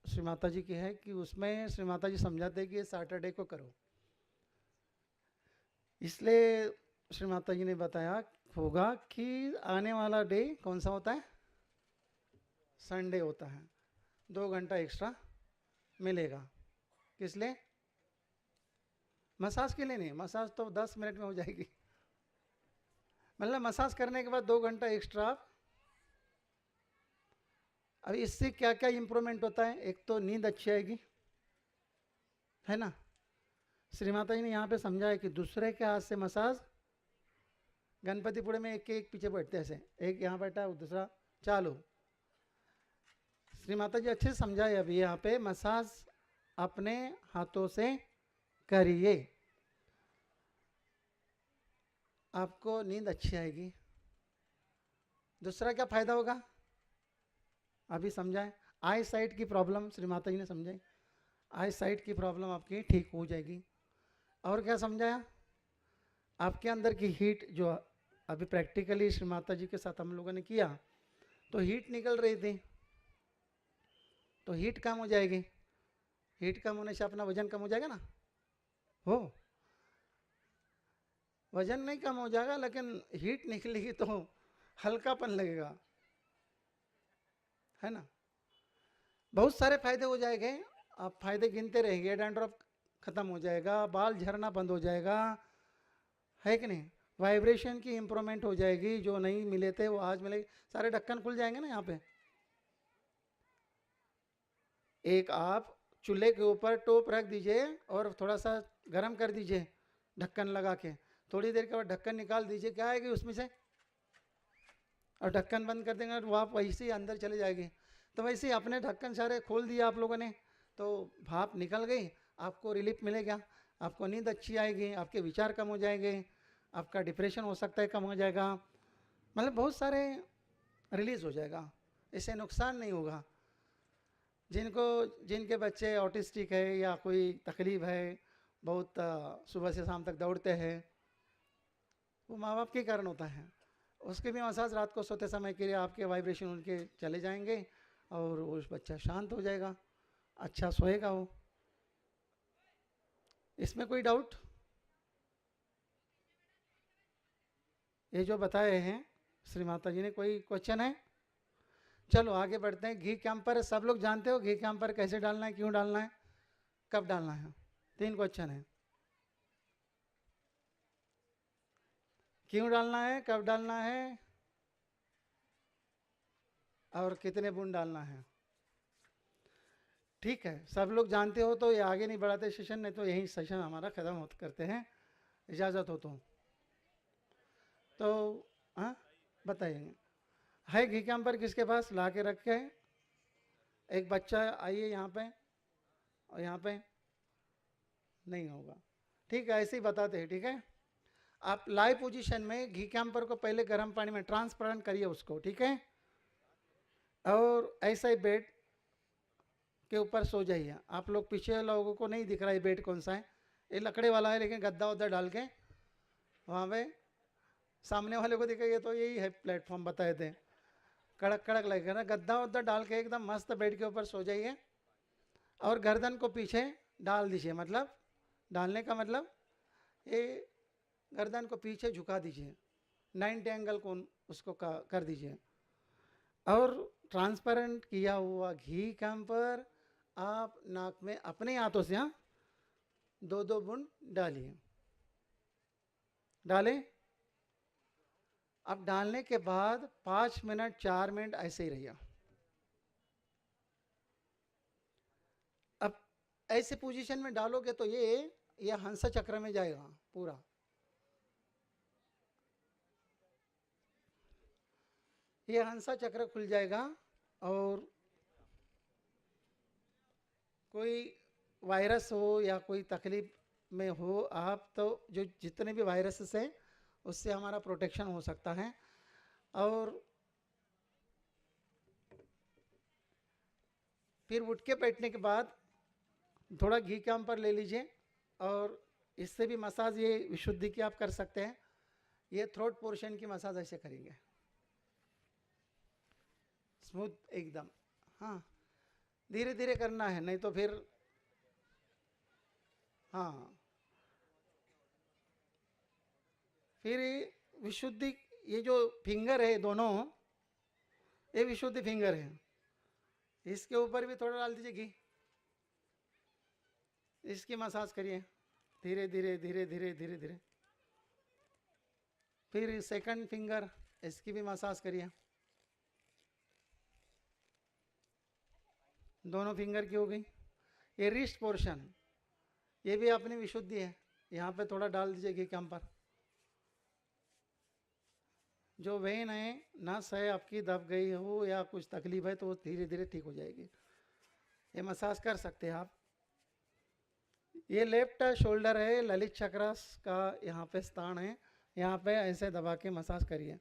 श्री माता जी की है कि उसमें श्री माता जी समझाते हैं कि ये सैटरडे को करो, इसलिए श्री माता जी ने बताया होगा कि आने वाला डे कौन सा होता है? संडे होता है। 2 घंटा एक्स्ट्रा मिलेगा। किस लिए? मसाज के लिए नहीं, मसाज तो 10 मिनट में हो जाएगी। मतलब मसाज करने के बाद 2 घंटा एक्स्ट्रा। अब इससे क्या क्या इंप्रूवमेंट होता है? एक तो नींद अच्छी आएगी, है ना। श्री माता जी ने यहाँ पे समझाया कि दूसरे के हाथ से मसाज, गणपतिपुरे में एक के एक पीछे बैठते ऐसे, एक यहाँ बैठा दूसरा चालू। श्री माता जी अच्छे से समझाए। अभी यहाँ पे मसाज अपने हाथों से करिए, आपको नींद अच्छी आएगी। दूसरा क्या फायदा होगा अभी समझाए। आई साइट की प्रॉब्लम श्री माता जी ने समझाई, आई साइट की प्रॉब्लम आपकी ठीक हो जाएगी। और क्या समझाया? आपके अंदर की हीट, जो अभी प्रैक्टिकली श्री माता जी के साथ हम लोगों ने किया, तो हीट निकल रही थी, तो हीट कम हो जाएगी। हीट कम होने से अपना वजन कम हो जाएगा ना। हो, वजन नहीं कम हो जाएगा, लेकिन हीट निकलेगी तो हल्कापन लगेगा, है ना। बहुत सारे फायदे हो जाएंगे, आप फायदे गिनते रहेंगे। डैंड्रफ खत्म हो जाएगा, बाल झड़ना बंद हो जाएगा, है कि नहीं। वाइब्रेशन की इंप्रूवमेंट हो जाएगी, जो नहीं मिले थे वो आज मिलेगी। सारे ढक्कन खुल जाएंगे ना यहाँ पे। एक आप चूल्हे के ऊपर टोप रख दीजिए और थोड़ा सा गर्म कर दीजिए ढक्कन लगा के, थोड़ी देर के बाद ढक्कन निकाल दीजिए, क्या आएगी उसमें से, और ढक्कन बंद कर देंगे वो आप वैसे ही अंदर चले जाएगी। तो वैसे ही अपने ढक्कन सारे खोल दिया आप लोगों ने, तो भाप निकल गई, आपको रिलीफ मिलेगा, आपको नींद अच्छी आएगी, आपके विचार कम हो जाएंगे, आपका डिप्रेशन हो सकता है कम हो जाएगा, मतलब बहुत सारे रिलीज हो जाएगा। इससे नुकसान नहीं होगा। जिनके बच्चे ऑटिस्टिक है या कोई तकलीफ है, बहुत सुबह से शाम तक दौड़ते हैं, वो माँ बाप के कारण होता है। उसके भी मसाज रात को सोते समय के लिए आपके वाइब्रेशन उनके चले जाएंगे और उस बच्चा शांत हो जाएगा, अच्छा सोएगा वो। इसमें कोई डाउट? ये जो बताए हैं श्री माता जी ने, कोई क्वेश्चन है? चलो आगे बढ़ते हैं। घी कैंपर सब लोग जानते हो, घी कैंपर कैसे डालना है, क्यों डालना है, कब डालना है? 3 क्वेश्चन है। क्यों डालना है, कब डालना है, और कितने बूंद डालना है? ठीक है, सब लोग जानते हो तो ये आगे नहीं बढ़ाते सेशन, नहीं तो यही सेशन हमारा खत्म हो करते हैं, इजाज़त हो तो हाँ बताइए। है घी कैंपर किसके पास? ला के रखे हैं। एक बच्चा आइए यहाँ पे, और यहाँ पे नहीं होगा, ठीक है, ऐसे ही बताते हैं। ठीक है, आप लाइव पोजीशन में घी कैंपर को पहले गर्म पानी में ट्रांसपेरेंट करिए उसको, ठीक है, और ऐसा ही बेड के ऊपर सो जाइए। आप लोग पीछे लोगों को नहीं दिख रहा है बेड कौन सा है, ये लकड़े वाला है, लेकिन गद्दा उद्दा डाल के वहाँ पे सामने वाले को दिखाइए तो यही है प्लेटफॉर्म बताए थे, कड़क कड़क लगेगा ना। गद्दा उद्दा डाल के एकदम मस्त बेड के ऊपर सो जाइए, और गर्दन को पीछे डाल दीजिए। मतलब डालने का मतलब ये गर्दन को पीछे झुका दीजिए, 90 एंगल को उसको कर दीजिए, और ट्रांसपेरेंट किया हुआ घी कैंपर आप नाक में अपने हाथों से 2-2 बूंद डालिए। डालें। अब डालने के बाद 5 मिनट 4 मिनट ऐसे ही रहिए। अब ऐसे पोजीशन में डालोगे तो ये हंस चक्र में जाएगा पूरा। ये हंसा चक्र खुल जाएगा, और कोई वायरस हो या कोई तकलीफ में हो आप, तो जो जितने भी वायरसेस हैं उससे हमारा प्रोटेक्शन हो सकता है। और फिर उठ के बैठने के बाद थोड़ा घी कैंपर ले लीजिए, और इससे भी मसाज ये विशुद्धि की आप कर सकते हैं। ये थ्रोट पोर्शन की मसाज ऐसे करेंगे, स्मूथ एकदम। हाँ, धीरे धीरे करना है, नहीं तो फिर हाँ, फिर विशुद्धि, ये जो फिंगर है दोनों, ये विशुद्धि फिंगर है, इसके ऊपर भी थोड़ा डाल दीजिए घी, इसकी मसाज करिए धीरे धीरे धीरे धीरे धीरे धीरे। फिर सेकंड फिंगर, इसकी भी मसाज करिए, दोनों फिंगर की हो गई। ये रिस्ट पोर्शन, ये भी अपनी विशुद्धि है, यहाँ पे थोड़ा डाल दीजिए घी कैंपर। जो वेन है, नस है आपकी दब गई हो या कुछ तकलीफ है तो वो धीरे धीरे ठीक हो जाएगी। ये मसाज कर सकते हैं आप। ये लेफ्ट शोल्डर है, ललित चक्र का यहाँ पे स्थान है, यहाँ पे ऐसे दबा के मसाज करिए।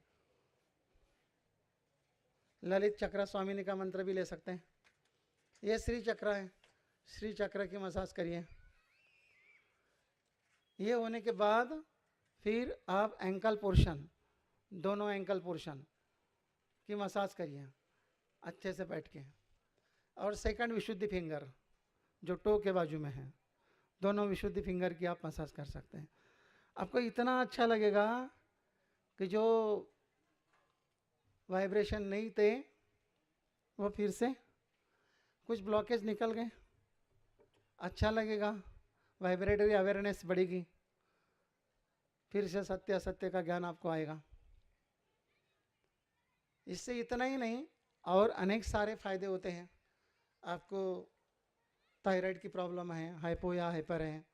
ललित चक्र स्वामिनी का मंत्र भी ले सकते हैं। ये श्री चक्र है, श्री चक्र की मसाज करिए। ये होने के बाद फिर आप एंकल पोर्शन, दोनों एंकल पोर्शन की मसाज करिए अच्छे से बैठ के। और सेकंड विशुद्धि फिंगर जो टो के बाजू में है, दोनों विशुद्धि फिंगर की आप मसाज कर सकते हैं। आपको इतना अच्छा लगेगा कि जो वाइब्रेशन नहीं थे वो फिर से कुछ ब्लॉकेज निकल गए, अच्छा लगेगा, वाइब्रेटरी अवेयरनेस बढ़ेगी, फिर से सत्य असत्य का ज्ञान आपको आएगा। इससे इतना ही नहीं, और अनेक सारे फायदे होते हैं। आपको थायराइड की प्रॉब्लम है, हाइपो या हाइपर है,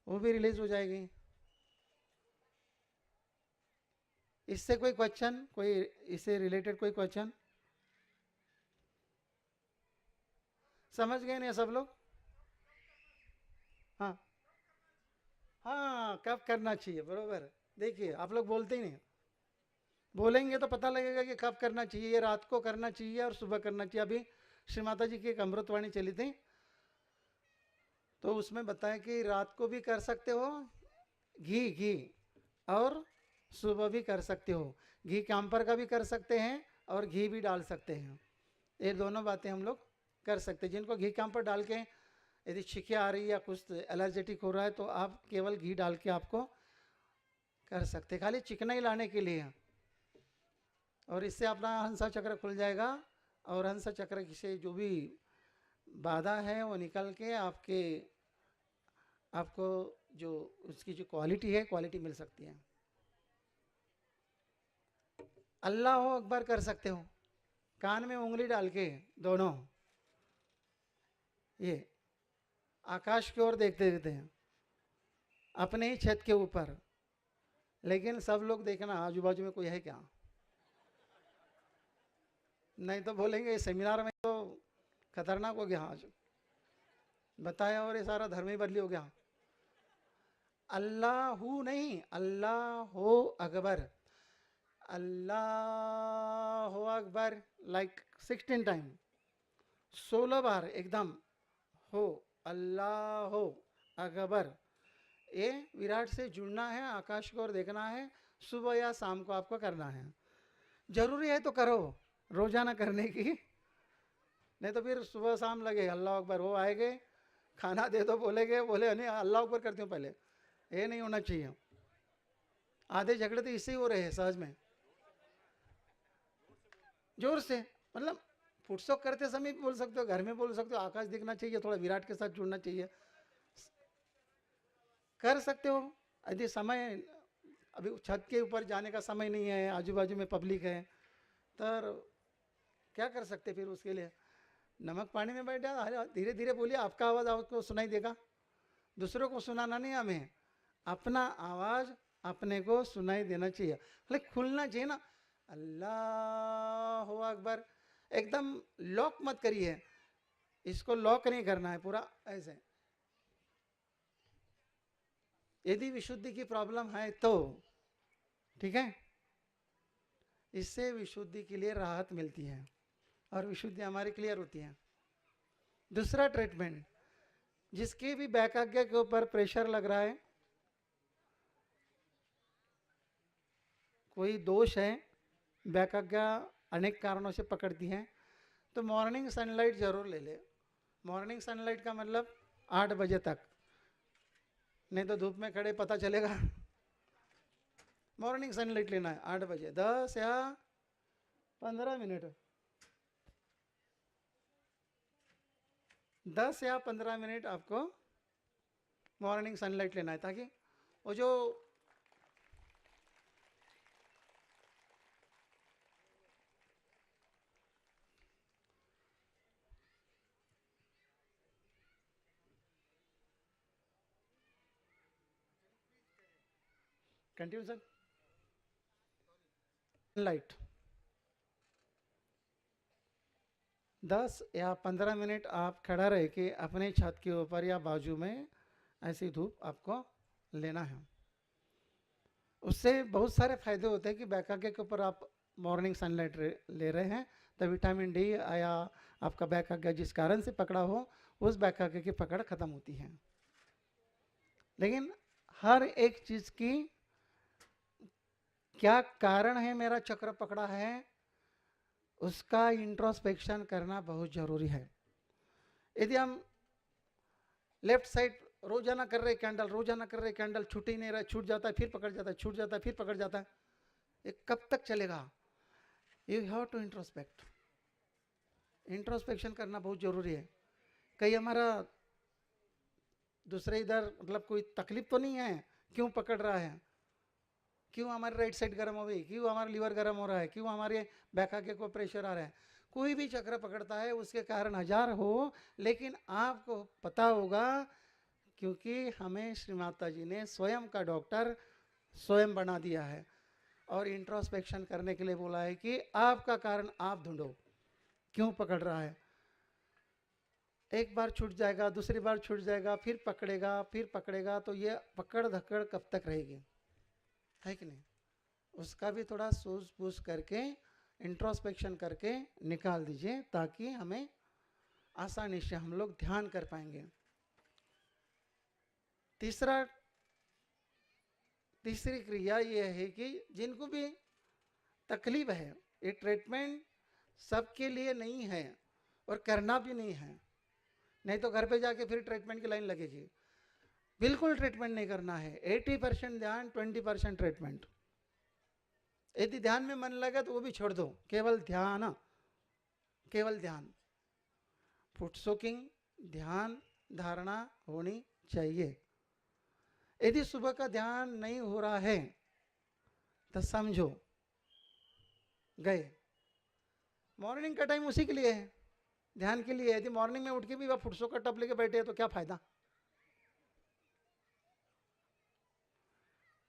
वो भी रिलीज हो जाएगी। इससे कोई क्वेश्चन, कोई इससे रिलेटेड कोई क्वेश्चन? समझ गए ना सब लोग? हाँ हाँ, कब करना चाहिए, बरोबर। देखिए आप लोग बोलते ही नहीं, बोलेंगे तो पता लगेगा कि कब करना चाहिए। ये रात को करना चाहिए और सुबह करना चाहिए। अभी श्री माता जी की एक अमृतवाणी चली थी, तो उसमें बताया कि रात को भी कर सकते हो घी, और सुबह भी कर सकते हो। घी कैंपर का भी कर सकते हैं और घी भी डाल सकते हैं। ये दोनों बातें हम लोग कर सकते हैं। जिनको घी कैंपर डाल के यदि छिके आ रही है या कुछ एलर्जेटिक हो रहा है, तो आप केवल घी डाल के आपको कर सकते, खाली चिकनाई लाने के लिए। और इससे अपना हंसा चक्र खुल जाएगा और हंसा चक्र से जो भी बाधा है वो निकल के आपको जो उसकी जो क्वालिटी है क्वालिटी मिल सकती है। अल्लाह अकबर कर सकते हो, कान में उंगली डाल के दोनों ये आकाश की ओर देखते रहते हैं अपने ही छत के ऊपर, लेकिन सब लोग देखना आजू बाजू में कोई है क्या, नहीं तो बोलेंगे सेमिनार में तो खतरनाक हो गया आज बताया और ये सारा धर्म ही बदली हो गया। अल्लाहू नहीं, अल्लाह हो अकबर, अल्लाह हो अकबर, लाइक 16 टाइम, 16 बार एकदम हो, अल्लाह हो अकबर। ये विराट से जुड़ना है, आकाश को और देखना है, सुबह या शाम को आपको करना है। जरूरी है तो करो, रोजाना करने की, नहीं तो फिर सुबह शाम लगे अल्लाह अकबर, वो आएंगे खाना दे दो बोलेंगे, बोले नहीं अल्लाह अकबर करती हूँ पहले, ये नहीं होना चाहिए। आधे झगड़े तो इससे ही हो रहे हैं सहज में, जोर से, मतलब फुटसोक करते समय बोल सकते हो, घर में बोल सकते हो, आकाश दिखना चाहिए, थोड़ा विराट के साथ जुड़ना चाहिए, कर सकते हो। यदि समय अभी छत के ऊपर जाने का समय नहीं है, आजू बाजू में पब्लिक है, तो क्या कर सकते फिर उसके लिए, नमक पानी में बैठ जाओ, धीरे धीरे बोलिए, आपका आवाज़ आपको सुनाई देगा, दूसरों को सुनाना नहीं, हमें अपना आवाज़ अपने को सुनाई देना चाहिए, लेकिन खुलना चाहिए ना। अल्लाह अकबर एकदम लॉक मत करिए, इसको लॉक नहीं करना है पूरा ऐसे। यदि विशुद्धि की प्रॉब्लम है तो ठीक है, इससे विशुद्धि के लिए राहत मिलती है और विशुद्धि हमारी क्लियर होती है। दूसरा ट्रीटमेंट, जिसके भी बैक आज्ञा के ऊपर प्रेशर लग रहा है, कोई दोष है, बैक आज्ञा अनेक कारणों से पकड़ती है, तो मॉर्निंग सनलाइट जरूर ले ले। मॉर्निंग सनलाइट का मतलब 8 बजे तक, नहीं तो धूप में खड़े पता चलेगा। मॉर्निंग सनलाइट लेना है 8 बजे, 10 या 15 मिनट, 10 या 15 मिनट आपको मॉर्निंग सनलाइट लेना है, ताकि वो जो कंटिन्यू सर, लाइट 10 या 15 मिनट आप खड़ा रह के अपने छत के ऊपर या बाजू में ऐसी धूप आपको लेना है। उससे बहुत सारे फायदे होते हैं कि बैकागे के ऊपर आप मॉर्निंग सनलाइट ले रहे हैं, तो विटामिन डी या आपका बैकागे जिस कारण से पकड़ा हो, उस बैकागे की पकड़ खत्म होती है। लेकिन हर एक चीज की क्या कारण है मेरा चक्र पकड़ा है, उसका इंट्रोस्पेक्शन करना बहुत जरूरी है। यदि हम लेफ्ट साइड रोजाना कर रहे कैंडल, रोजाना कर रहे कैंडल, छूट ही नहीं रहा, छूट जाता है फिर पकड़ जाता है, छूट जाता है फिर पकड़ जाता है, ये कब तक चलेगा? You have to introspect, introspection करना बहुत जरूरी है। कहीं हमारा दूसरे इधर मतलब कोई तकलीफ तो नहीं है, क्यों पकड़ रहा है, क्यों हमारी राइट साइड गर्म हो गई, क्यों हमारा लीवर गर्म हो रहा है, क्यों हमारे बैक आगे को प्रेशर आ रहा है। कोई भी चक्र पकड़ता है उसके कारण हजार हो, लेकिन आपको पता होगा, क्योंकि हमें श्री माता जी ने स्वयं का डॉक्टर स्वयं बना दिया है और इंट्रोस्पेक्शन करने के लिए बोला है कि आपका कारण आप ढूंढो, क्यों पकड़ रहा है। एक बार छूट जाएगा, दूसरी बार छूट जाएगा, फिर पकड़ेगा, तो ये पकड़ धकड़ कब तक रहेगी, है कि नहीं? उसका भी थोड़ा सूझ बूझ करके इंट्रोस्पेक्शन करके निकाल दीजिए, ताकि हमें आसानी से हम लोग ध्यान कर पाएंगे। तीसरी क्रिया ये है कि जिनको भी तकलीफ है, ये ट्रीटमेंट सबके लिए नहीं है और करना भी नहीं है, नहीं तो घर पे जाके फिर ट्रीटमेंट की लाइन लगेगी। बिल्कुल ट्रीटमेंट नहीं करना है। 80% ध्यान, 20% ट्रीटमेंट। यदि ध्यान में मन लगा तो वो भी छोड़ दो, केवल ध्यान, केवल ध्यान। फुट सोकिंग, ध्यान धारणा होनी चाहिए। यदि सुबह का ध्यान नहीं हो रहा है तो समझो गए। मॉर्निंग का टाइम उसी के लिए है, ध्यान के लिए। यदि मॉर्निंग में उठ के भी वह फुटसो का टप लेके बैठे तो क्या फायदा।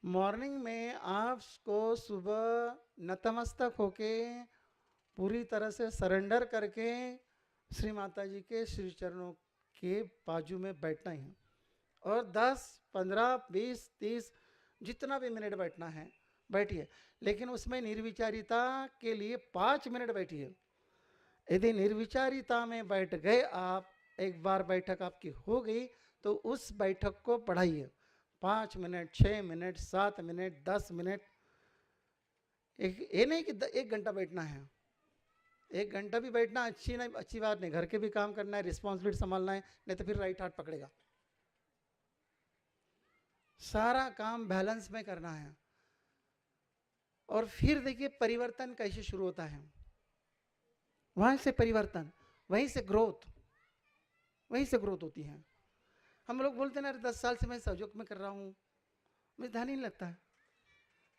मॉर्निंग में आपको सुबह नतमस्तक होके पूरी तरह से सरेंडर करके श्री माता जी के श्री चरणों के बाजू में बैठना ही है। और 10, 15, 20, 30 जितना भी मिनट बैठना है बैठिए, लेकिन उसमें निर्विचारिता के लिए 5 मिनट बैठिए। यदि निर्विचारिता में बैठ गए आप, एक बार बैठक आपकी हो गई तो उस बैठक को बढ़ाइए। 5 मिनट, 6 मिनट, 7 मिनट, 10 मिनट। ये नहीं कि 1 घंटा बैठना है। 1 घंटा भी बैठना अच्छी बात नहीं। घर के भी काम करना है, रिस्पॉन्सिबिलिटी संभालना है, नहीं तो फिर राइट हाथ पकड़ेगा। सारा काम बैलेंस में करना है। और फिर देखिए परिवर्तन कैसे शुरू होता है। वहां से परिवर्तन, वहीं से ग्रोथ, वहीं से ग्रोथ होती है। हम लोग बोलते हैं ना 10 साल से मैं सहयोग में कर रहा हूँ, मुझे ध्यान ही नहीं लगता है,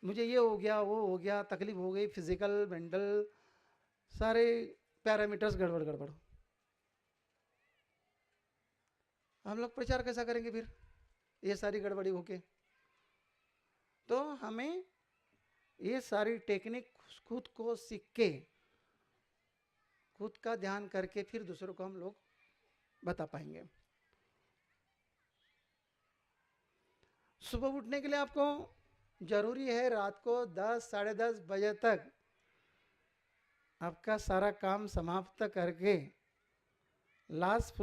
मुझे ये हो गया वो हो गया, तकलीफ हो गई, फिजिकल मेंटल सारे पैरामीटर्स गड़बड़ गड़बड़। हम लोग प्रचार कैसा करेंगे फिर ये सारी गड़बड़ी होके। तो हमें ये सारी टेक्निक खुद को सीख के, खुद का ध्यान करके फिर दूसरों को हम लोग बता पाएंगे। सुबह उठने के लिए आपको जरूरी है रात को 10, साढ़े 10 बजे तक आपका सारा काम समाप्त करके लास्ट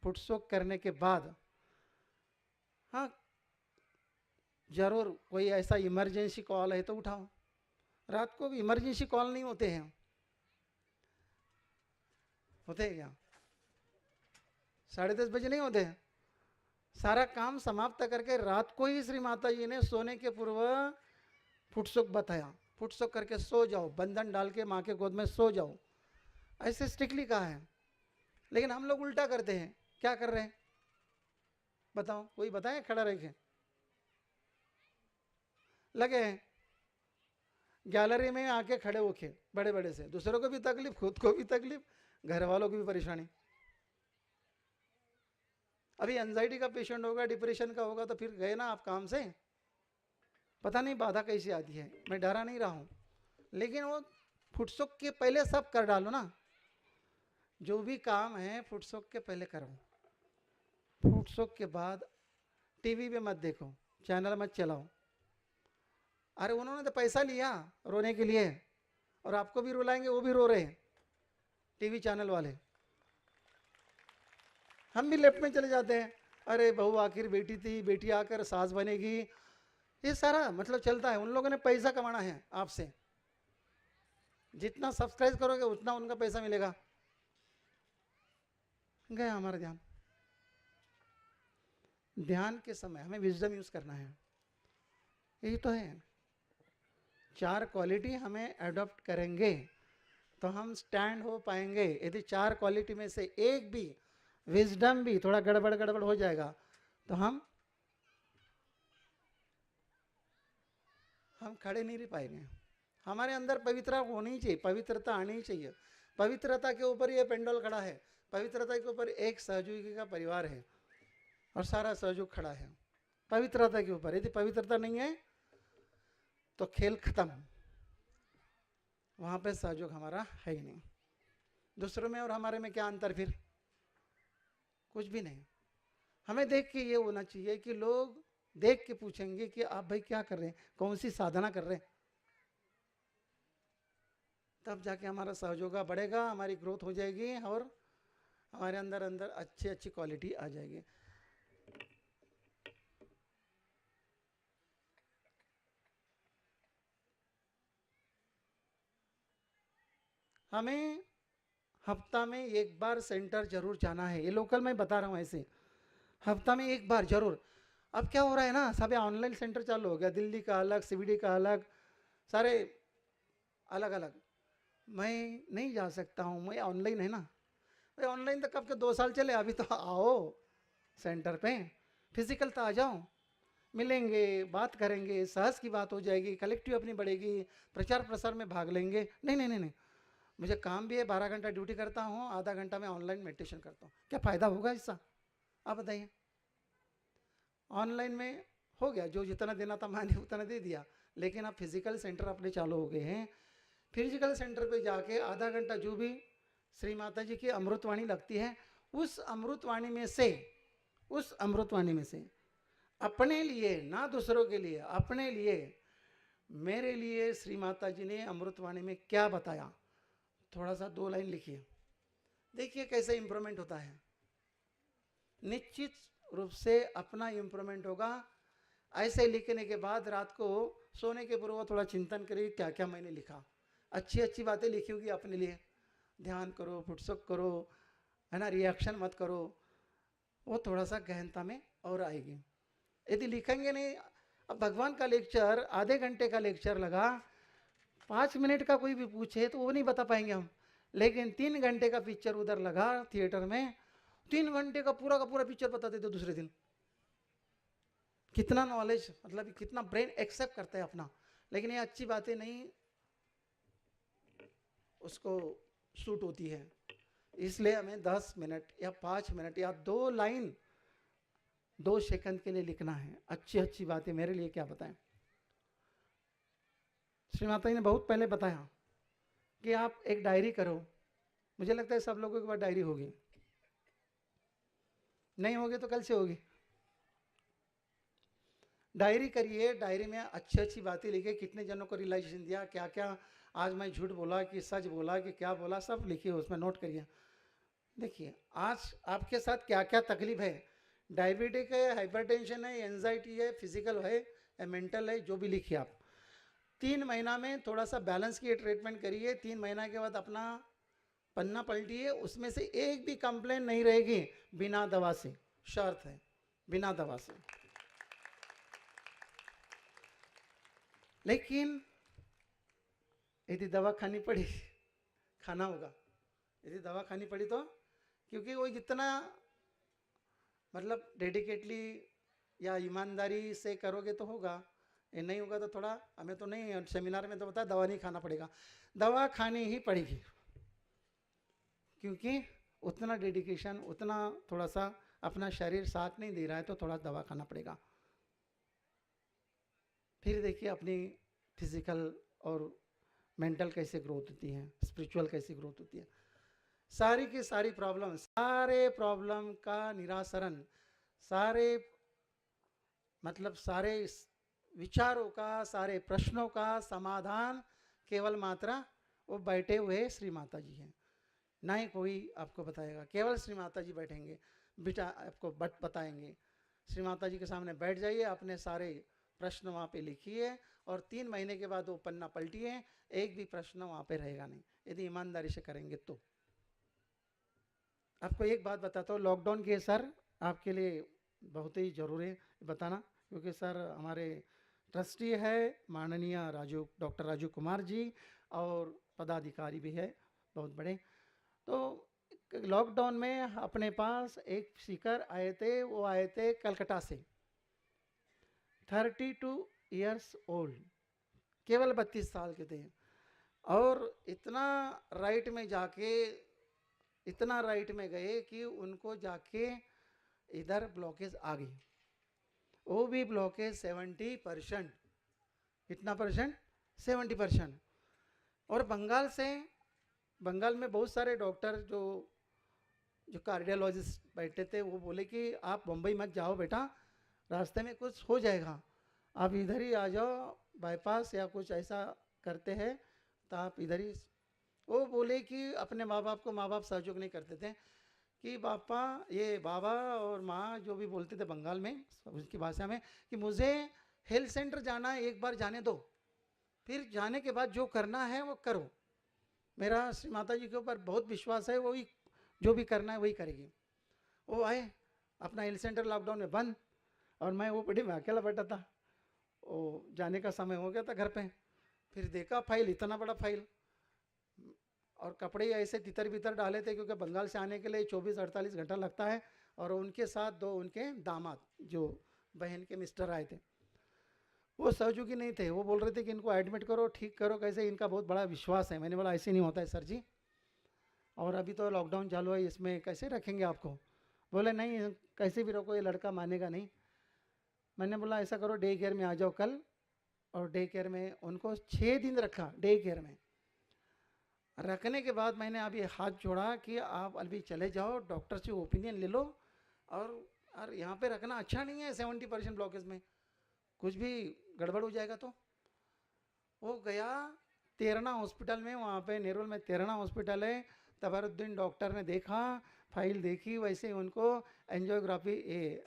फुटसोक करने के बाद, हाँ जरूर कोई ऐसा इमरजेंसी कॉल है तो उठाओ। रात को भी इमरजेंसी कॉल नहीं होते हैं, होते हैं क्या? 10:30 बजे नहीं होते हैं। सारा काम समाप्त करके रात को ही श्री माता जी ने सोने के पूर्व फुटसुक बताया। फुटसुक करके सो जाओ, बंधन डाल के माँ के गोद में सो जाओ, ऐसे स्ट्रिक्टली कहा है। लेकिन हम लोग उल्टा करते हैं। क्या कर रहे हैं बताओ, कोई बताए? खड़ा रह के लगे हैं गैलरी में आके खड़े होके बड़े बड़े से, दूसरों को भी तकलीफ, खुद को भी तकलीफ, घर वालों की भी परेशानी। अभी एंजाइटी का पेशेंट होगा, डिप्रेशन का होगा तो फिर गए ना आप काम से, पता नहीं बाधा कैसी आती है। मैं डरा नहीं रहा हूं, लेकिन वो फुटसुक के पहले सब कर डालो ना। जो भी काम है फुटसुक के पहले करो। फुटसुक के बाद टीवी पे मत देखो, चैनल मत चलाओ। अरे उन्होंने तो पैसा लिया रोने के लिए, और आपको भी रुलाएंगे, वो भी रो रहे हैं टीवी चैनल वाले। हम भी लेफ्ट में चले जाते हैं, अरे बहू आखिर बेटी थी, बेटी आकर सास बनेगी, ये सारा मतलब चलता है। उन लोगों ने पैसा कमाना है आपसे, जितना सब्सक्राइब करोगे उतना उनका पैसा मिलेगा। गया हमारा ध्यान। ध्यान के समय हमें विजडम यूज करना है, यही तो है। 4 क्वालिटी हमें अडॉप्ट करेंगे तो हम स्टैंड हो पाएंगे। यदि 4 क्वालिटी में से एक भी, विजडम भी थोड़ा गड़बड़ गड़बड़ हो जाएगा तो हम खड़े नहीं रह पाएंगे। हमारे अंदर पवित्रता होनी चाहिए, पवित्रता आनी चाहिए। पवित्रता के ऊपर ये पेंडल खड़ा है, पवित्रता के ऊपर एक सहयोगी का परिवार है और सारा सहयोग खड़ा है पवित्रता के ऊपर। यदि पवित्रता नहीं है तो खेल खत्म, वहां पे सहयोग हमारा है ही नहीं। दूसरों में और हमारे में क्या अंतर फिर? कुछ भी नहीं। हमें देख के ये होना चाहिए कि लोग देख के पूछेंगे कि आप भाई क्या कर रहे हैं, कौन सी साधना कर रहे हैं। तब जाके हमारा सहयोग बढ़ेगा, हमारी ग्रोथ हो जाएगी और हमारे अंदर अंदर अच्छी अच्छी क्वालिटी आ जाएगी। हमें हफ्ता में एक बार सेंटर जरूर जाना है। ये लोकल मैं बता रहा हूँ, ऐसे हफ्ता में एक बार जरूर। अब क्या हो रहा है ना, सब ऑनलाइन सेंटर चालू हो गया, दिल्ली का अलग, सीबीडी का अलग, सारे अलग अलग। मैं नहीं जा सकता हूँ, मैं ऑनलाइन है ना। भाई ऑनलाइन तो कब के 2 साल चले, अभी तो आओ सेंटर पे, फिजिकल तो आ जाओ, मिलेंगे, बात करेंगे, सहज की बात हो जाएगी, कलेक्टिव अपनी बढ़ेगी, प्रचार प्रसार में भाग लेंगे। नहीं नहीं नहीं नहीं, मुझे काम भी है, 12 घंटा ड्यूटी करता हूँ, आधा घंटा मैं ऑनलाइन मेडिटेशन करता हूँ, क्या फ़ायदा होगा इसका? आप बताइए। ऑनलाइन में हो गया, जो जितना देना था मैंने उतना दे दिया, लेकिन अब फिजिकल सेंटर अपने चालू हो गए हैं। फिजिकल सेंटर पे जाके आधा घंटा जो भी श्री माता जी की अमृतवाणी लगती है, उस अमृतवाणी में से, उस अमृतवाणी में से अपने लिए, ना दूसरों के लिए, अपने लिए, मेरे लिए श्री माता जी ने अमृतवाणी में क्या बताया, थोड़ा सा 2 लाइन लिखिए, देखिए कैसे इंप्रूवमेंट होता है। निश्चित रूप से अपना इंप्रूवमेंट होगा। ऐसे लिखने के बाद रात को सोने के पूर्व थोड़ा चिंतन करिए, क्या क्या मैंने लिखा, अच्छी अच्छी बातें लिखी होगी अपने लिए, ध्यान करो, फुटसुक करो, है ना, रिएक्शन मत करो, वो थोड़ा सा गहनता में और आएगी। यदि लिखेंगे नहीं, अब भगवान का लेक्चर आधे घंटे का लेक्चर लगा, 5 मिनट का कोई भी पूछे तो वो नहीं बता पाएंगे हम, लेकिन 3 घंटे का पिक्चर उधर लगा थिएटर में, 3 घंटे का पूरा पिक्चर बता देते दूसरे दिन। कितना नॉलेज, मतलब कितना ब्रेन एक्सेप्ट करता है अपना, लेकिन ये अच्छी बातें नहीं उसको सूट होती है। इसलिए हमें 10 मिनट या 5 मिनट या 2 लाइन 2 सेकंड के लिए लिखना है, अच्छी अच्छी बातें मेरे लिए क्या बताएं। श्री माता जी ने बहुत पहले बताया कि आप एक डायरी करो, मुझे लगता है सब लोगों के पास डायरी होगी, नहीं होगी तो कल से होगी। डायरी करिए, डायरी में अच्छी अच्छी बातें लिखिए, कितने जनों को रियलाइजेशन दिया, क्या क्या आज मैं झूठ बोला कि सच बोला कि क्या बोला, सब लिखिए, उसमें नोट करिए। देखिए आज आपके साथ क्या क्या तकलीफ है, डायबिटिक है, हाइपरटेंशन है, एंजाइटी है, फिजिकल है या मेंटल है, जो भी लिखिए आप। 3 महीना में थोड़ा सा बैलेंस किए ट्रीटमेंट करिए, 3 महीना के बाद अपना पन्ना पलटिए, उसमें से एक भी कंप्लेन नहीं रहेगी बिना दवा से, शर्त है बिना दवा से। लेकिन यदि दवा खानी पड़ी, खाना होगा, यदि दवा खानी पड़ी तो, क्योंकि वो जितना मतलब डेडिकेटली या ईमानदारी से करोगे तो होगा, ये नहीं होगा तो थोड़ा, हमें तो नहीं सेमिनार में तो बताया दवा नहीं खाना पड़ेगा, दवा खानी ही पड़ेगी, क्योंकि उतना डेडिकेशन, उतना थोड़ा सा अपना शरीर साथ नहीं दे रहा है तो थोड़ा दवा खाना पड़ेगा। फिर देखिए अपनी फिजिकल और मेंटल कैसे ग्रोथ होती है, स्पिरिचुअल कैसे ग्रोथ होती है। सारी की सारी प्रॉब्लम, सारे प्रॉब्लम का निरासरण, सारे मतलब सारे विचारों का, सारे प्रश्नों का समाधान केवल मात्रा वो बैठे हुए श्री माता जी हैं, ना ही कोई आपको बताएगा, केवल श्री माता जी बैठेंगे, बेटा आपको बताएंगे। श्री माता जी के सामने बैठ जाइए, अपने सारे प्रश्न वहाँ पे लिखिए, और 3 महीने के बाद वो पन्ना पलटिए, एक भी प्रश्न वहाँ पे रहेगा नहीं, यदि ईमानदारी से करेंगे तो। आपको एक बात बताता हूँ, लॉकडाउन के सर आपके लिए बहुत ही जरूरी है बताना, क्योंकि सर हमारे ट्रस्टी है माननीय डॉक्टर राजू कुमार जी, और पदाधिकारी भी है बहुत बड़े। तो लॉकडाउन में अपने पास एक स्पीकर आए थे, वो आए थे कलकत्ता से, 32 ईयर्स ओल्ड, केवल 32 साल के थे, और इतना राइट में जाके, इतना राइट में गए कि उनको जाके इधर ब्लॉकेज आ गई, वो भी ब्लॉकेज 70%, कितना परसेंट, 70%। और बंगाल से, बंगाल में बहुत सारे डॉक्टर जो जो कार्डियोलॉजिस्ट बैठे थे, वो बोले कि आप मुंबई मत जाओ बेटा, रास्ते में कुछ हो जाएगा, आप इधर ही आ जाओ, बाईपास या कुछ ऐसा करते हैं तो आप इधर ही। वो बोले कि अपने माँ बाप को, माँ बाप सहयोग नहीं करते थे कि पापा, ये बाबा और माँ जो भी बोलते थे बंगाल में उसकी भाषा में, कि मुझे हेल्थ सेंटर जाना है, एक बार जाने दो, फिर जाने के बाद जो करना है वो करो, मेरा श्री माता जी के ऊपर बहुत विश्वास है, वही जो भी करना है वही करेगी। वो आए, अपना हेल्थ सेंटर लॉकडाउन में बंद, और मैं वो पेटी में अकेला बैठा था। वो जाने का समय हो गया था घर पे। फिर देखा फाइल, इतना बड़ा फाइल, और कपड़े ऐसे तितर बितर डाले थे, क्योंकि बंगाल से आने के लिए 24-48 घंटा लगता है। और उनके साथ 2 उनके दामाद, जो बहन के मिस्टर आए थे, वो सहयोगी नहीं थे। वो बोल रहे थे कि इनको एडमिट करो, ठीक करो, कैसे, इनका बहुत बड़ा विश्वास है। मैंने बोला ऐसे नहीं होता है सर जी, और अभी तो लॉकडाउन चालू है, इसमें कैसे रखेंगे आपको। बोले नहीं, कैसे भी रखो, ये लड़का मानेगा नहीं। मैंने बोला ऐसा करो, डे केयर में आ जाओ कल। और डे केयर में उनको 6 दिन रखा। डे केयर में रखने के बाद मैंने अभी हाथ जोड़ा कि आप अभी चले जाओ, डॉक्टर से ओपिनियन ले लो। और यहाँ पे रखना अच्छा नहीं है 70% ब्लॉकेज में, कुछ भी गड़बड़ हो जाएगा। तो वो गया तेरना हॉस्पिटल में, वहाँ पे नेरुल में तेरना हॉस्पिटल है। तबरुद्दीन डॉक्टर ने देखा, फाइल देखी, वैसे उनको एंजियोग्राफी,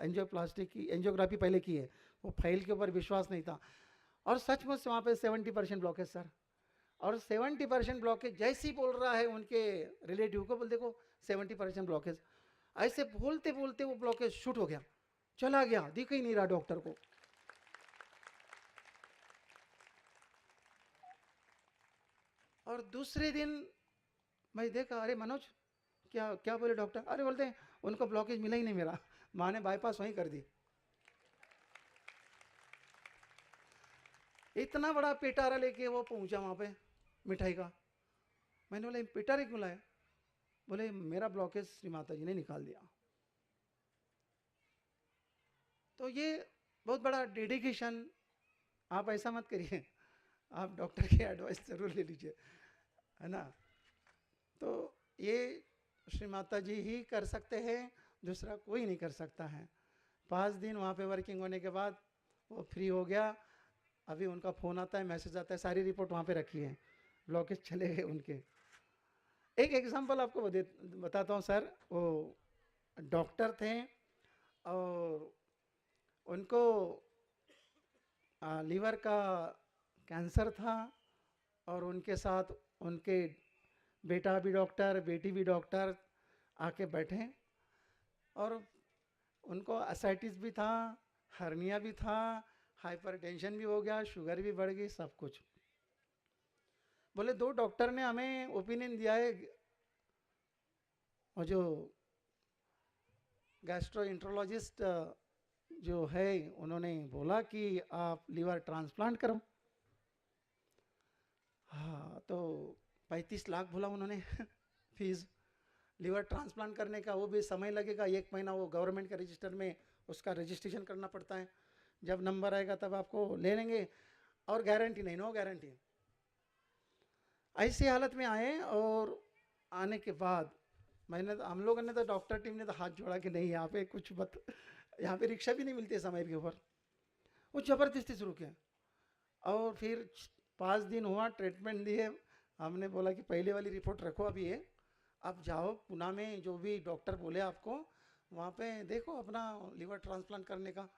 एंजियोप्लास्टिक की एंजियोग्राफी पहले की है। वो फाइल के ऊपर विश्वास नहीं था। और सचमुच वहाँ पे 70% ब्लॉकेज सर। और 70% ब्लॉकेज जैसे ही बोल रहा है उनके रिलेटिव को, बोल देखो 70% ब्लॉकेज, ऐसे बोलते बोलते वो ब्लॉकेज शूट हो गया, चला गया, दिख ही नहीं रहा डॉक्टर को। और दूसरे दिन मैं देखा, अरे मनोज, क्या क्या बोले डॉक्टर? अरे बोलते हैं उनको ब्लॉकेज मिला ही नहीं मेरा, माँ ने बाईपास वहीं कर दी। इतना बड़ा पिटारा लेके वो पहुंचा वहां पे मिठाई का। मैंने बोला पिटारे क्यों लाए? बोले मेरा ब्लॉकेज श्री माता जी ने निकाल दिया। तो ये बहुत बड़ा डेडिकेशन। आप ऐसा मत करिए, आप डॉक्टर की एडवाइस जरूर ले लीजिए, है ना। तो ये श्री माता जी ही कर सकते हैं, दूसरा कोई नहीं कर सकता है। 5 दिन वहाँ पे वर्किंग होने के बाद वो फ्री हो गया। अभी उनका फ़ोन आता है, मैसेज आता है, सारी रिपोर्ट वहाँ पे रखी है, ब्लॉकेज चले गए उनके। एक एग्जांपल आपको बताता हूँ सर। वो डॉक्टर थे और उनको लीवर का कैंसर था, और उनके साथ उनके बेटा भी डॉक्टर, बेटी भी डॉक्टर आके बैठे। और उनको एसाइटिस भी था, हर्निया भी था, हाइपरटेंशन भी हो गया, शुगर भी बढ़ गई, सब कुछ। बोले 2 डॉक्टर ने हमें ओपिनियन दिया है, और जो गैस्ट्रोएंट्रोलॉजिस्ट जो है उन्होंने बोला कि आप लीवर ट्रांसप्लांट करो। हाँ, तो 35 लाख बोला उन्होंने फीस लीवर ट्रांसप्लांट करने का। वो भी समय लगेगा, 1 महीना वो गवर्नमेंट के रजिस्टर में उसका रजिस्ट्रेशन करना पड़ता है। जब नंबर आएगा तब आपको ले लेंगे, और गारंटी नहीं, नो गारंटी। ऐसी हालत में आए, और आने के बाद हम लोगों ने तो, डॉक्टर टीम ने तो हाथ जोड़ा कि नहीं यहाँ पे कुछ मत, यहाँ पे रिक्शा भी नहीं मिलती है समय के ऊपर। वो ज़बरदस्ती शुरू किया। और फिर 5 दिन हुआ, ट्रीटमेंट दिए। हमने बोला कि पहले वाली रिपोर्ट रखो अभी ये, आप जाओ पुणे में, जो भी डॉक्टर बोले आपको वहाँ पे देखो अपना लीवर ट्रांसप्लांट करने का।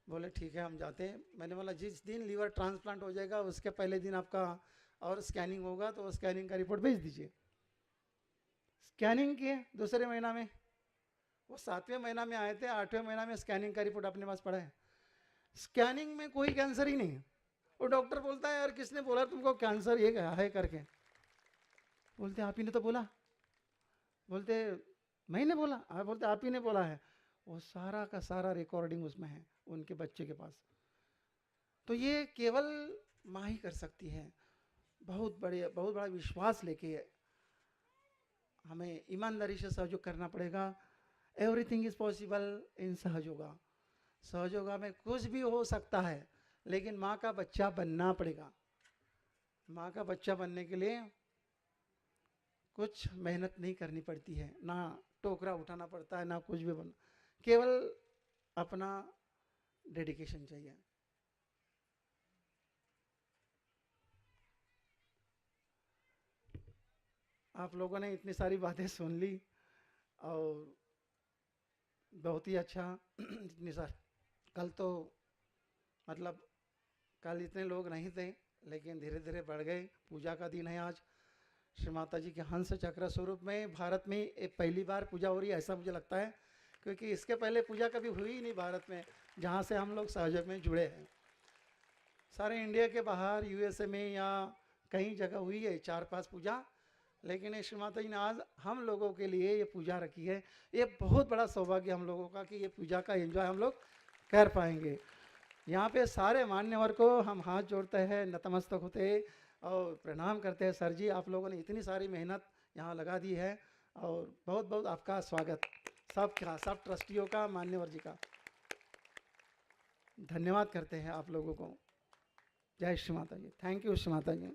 बोले ठीक है हम जाते हैं। मैंने बोला जिस दिन लीवर ट्रांसप्लांट हो जाएगा उसके पहले दिन आपका और स्कैनिंग होगा, तो स्कैनिंग का रिपोर्ट भेज दीजिए। स्कैनिंग किए दूसरे महीना में, वो 7वें महीना में आए थे, 8वें महीना में स्कैनिंग का रिपोर्ट अपने पास पड़ा है। स्कैनिंग में कोई कैंसर ही नहीं। वो डॉक्टर बोलता है यार किसने बोला तुमको कैंसर ये है करके? बोलते आप ही ने तो बोला। बोलते मैंने बोला? हाँ। बोलते आप ही ने बोला है। वो सारा का सारा रिकॉर्डिंग उसमें है उनके बच्चे के पास। तो ये केवल माँ ही कर सकती है। बहुत बड़ा विश्वास लेके हमें ईमानदारी से सहयोग करना पड़ेगा। Everything is possible in Sahayoga. Sahayoga में कुछ भी हो सकता है, लेकिन माँ का बच्चा बनना पड़ेगा। माँ का बच्चा बनने के लिए कुछ मेहनत नहीं करनी पड़ती है, ना टोकरा उठाना पड़ता है, ना कुछ भी बनना, केवल अपना डेडिकेशन चाहिए। आप लोगों ने इतनी सारी बातें सुन ली, और बहुत ही अच्छा। इतनी सारी, कल तो मतलब कल इतने लोग नहीं थे, लेकिन धीरे धीरे बढ़ गए। पूजा का दिन है आज। श्री माता जी के हंस चक्र स्वरूप में भारत में एक पहली बार पूजा हो रही है, ऐसा मुझे लगता है, क्योंकि इसके पहले पूजा कभी हुई ही नहीं भारत में। जहाँ से हम लोग सहयोग में जुड़े हैं। सारे इंडिया के बाहर यूएसए में या कई जगह हुई है 4-5 पूजा, लेकिन ये श्री माता जी ने आज हम लोगों के लिए ये पूजा रखी है। ये बहुत बड़ा सौभाग्य हम लोगों का कि ये पूजा का एंजॉय हम लोग कर पाएंगे। यहाँ पे सारे मान्यवर को हम हाथ जोड़ते हैं, नतमस्तक होते हैं और प्रणाम करते हैं। सर जी, आप लोगों ने इतनी सारी मेहनत यहाँ लगा दी है और बहुत बहुत आपका स्वागत, सबका, सब ट्रस्टियों का, मान्यवर जी का धन्यवाद करते हैं आप लोगों को। जय श्री माता जी। Thank you Shri Mata ji.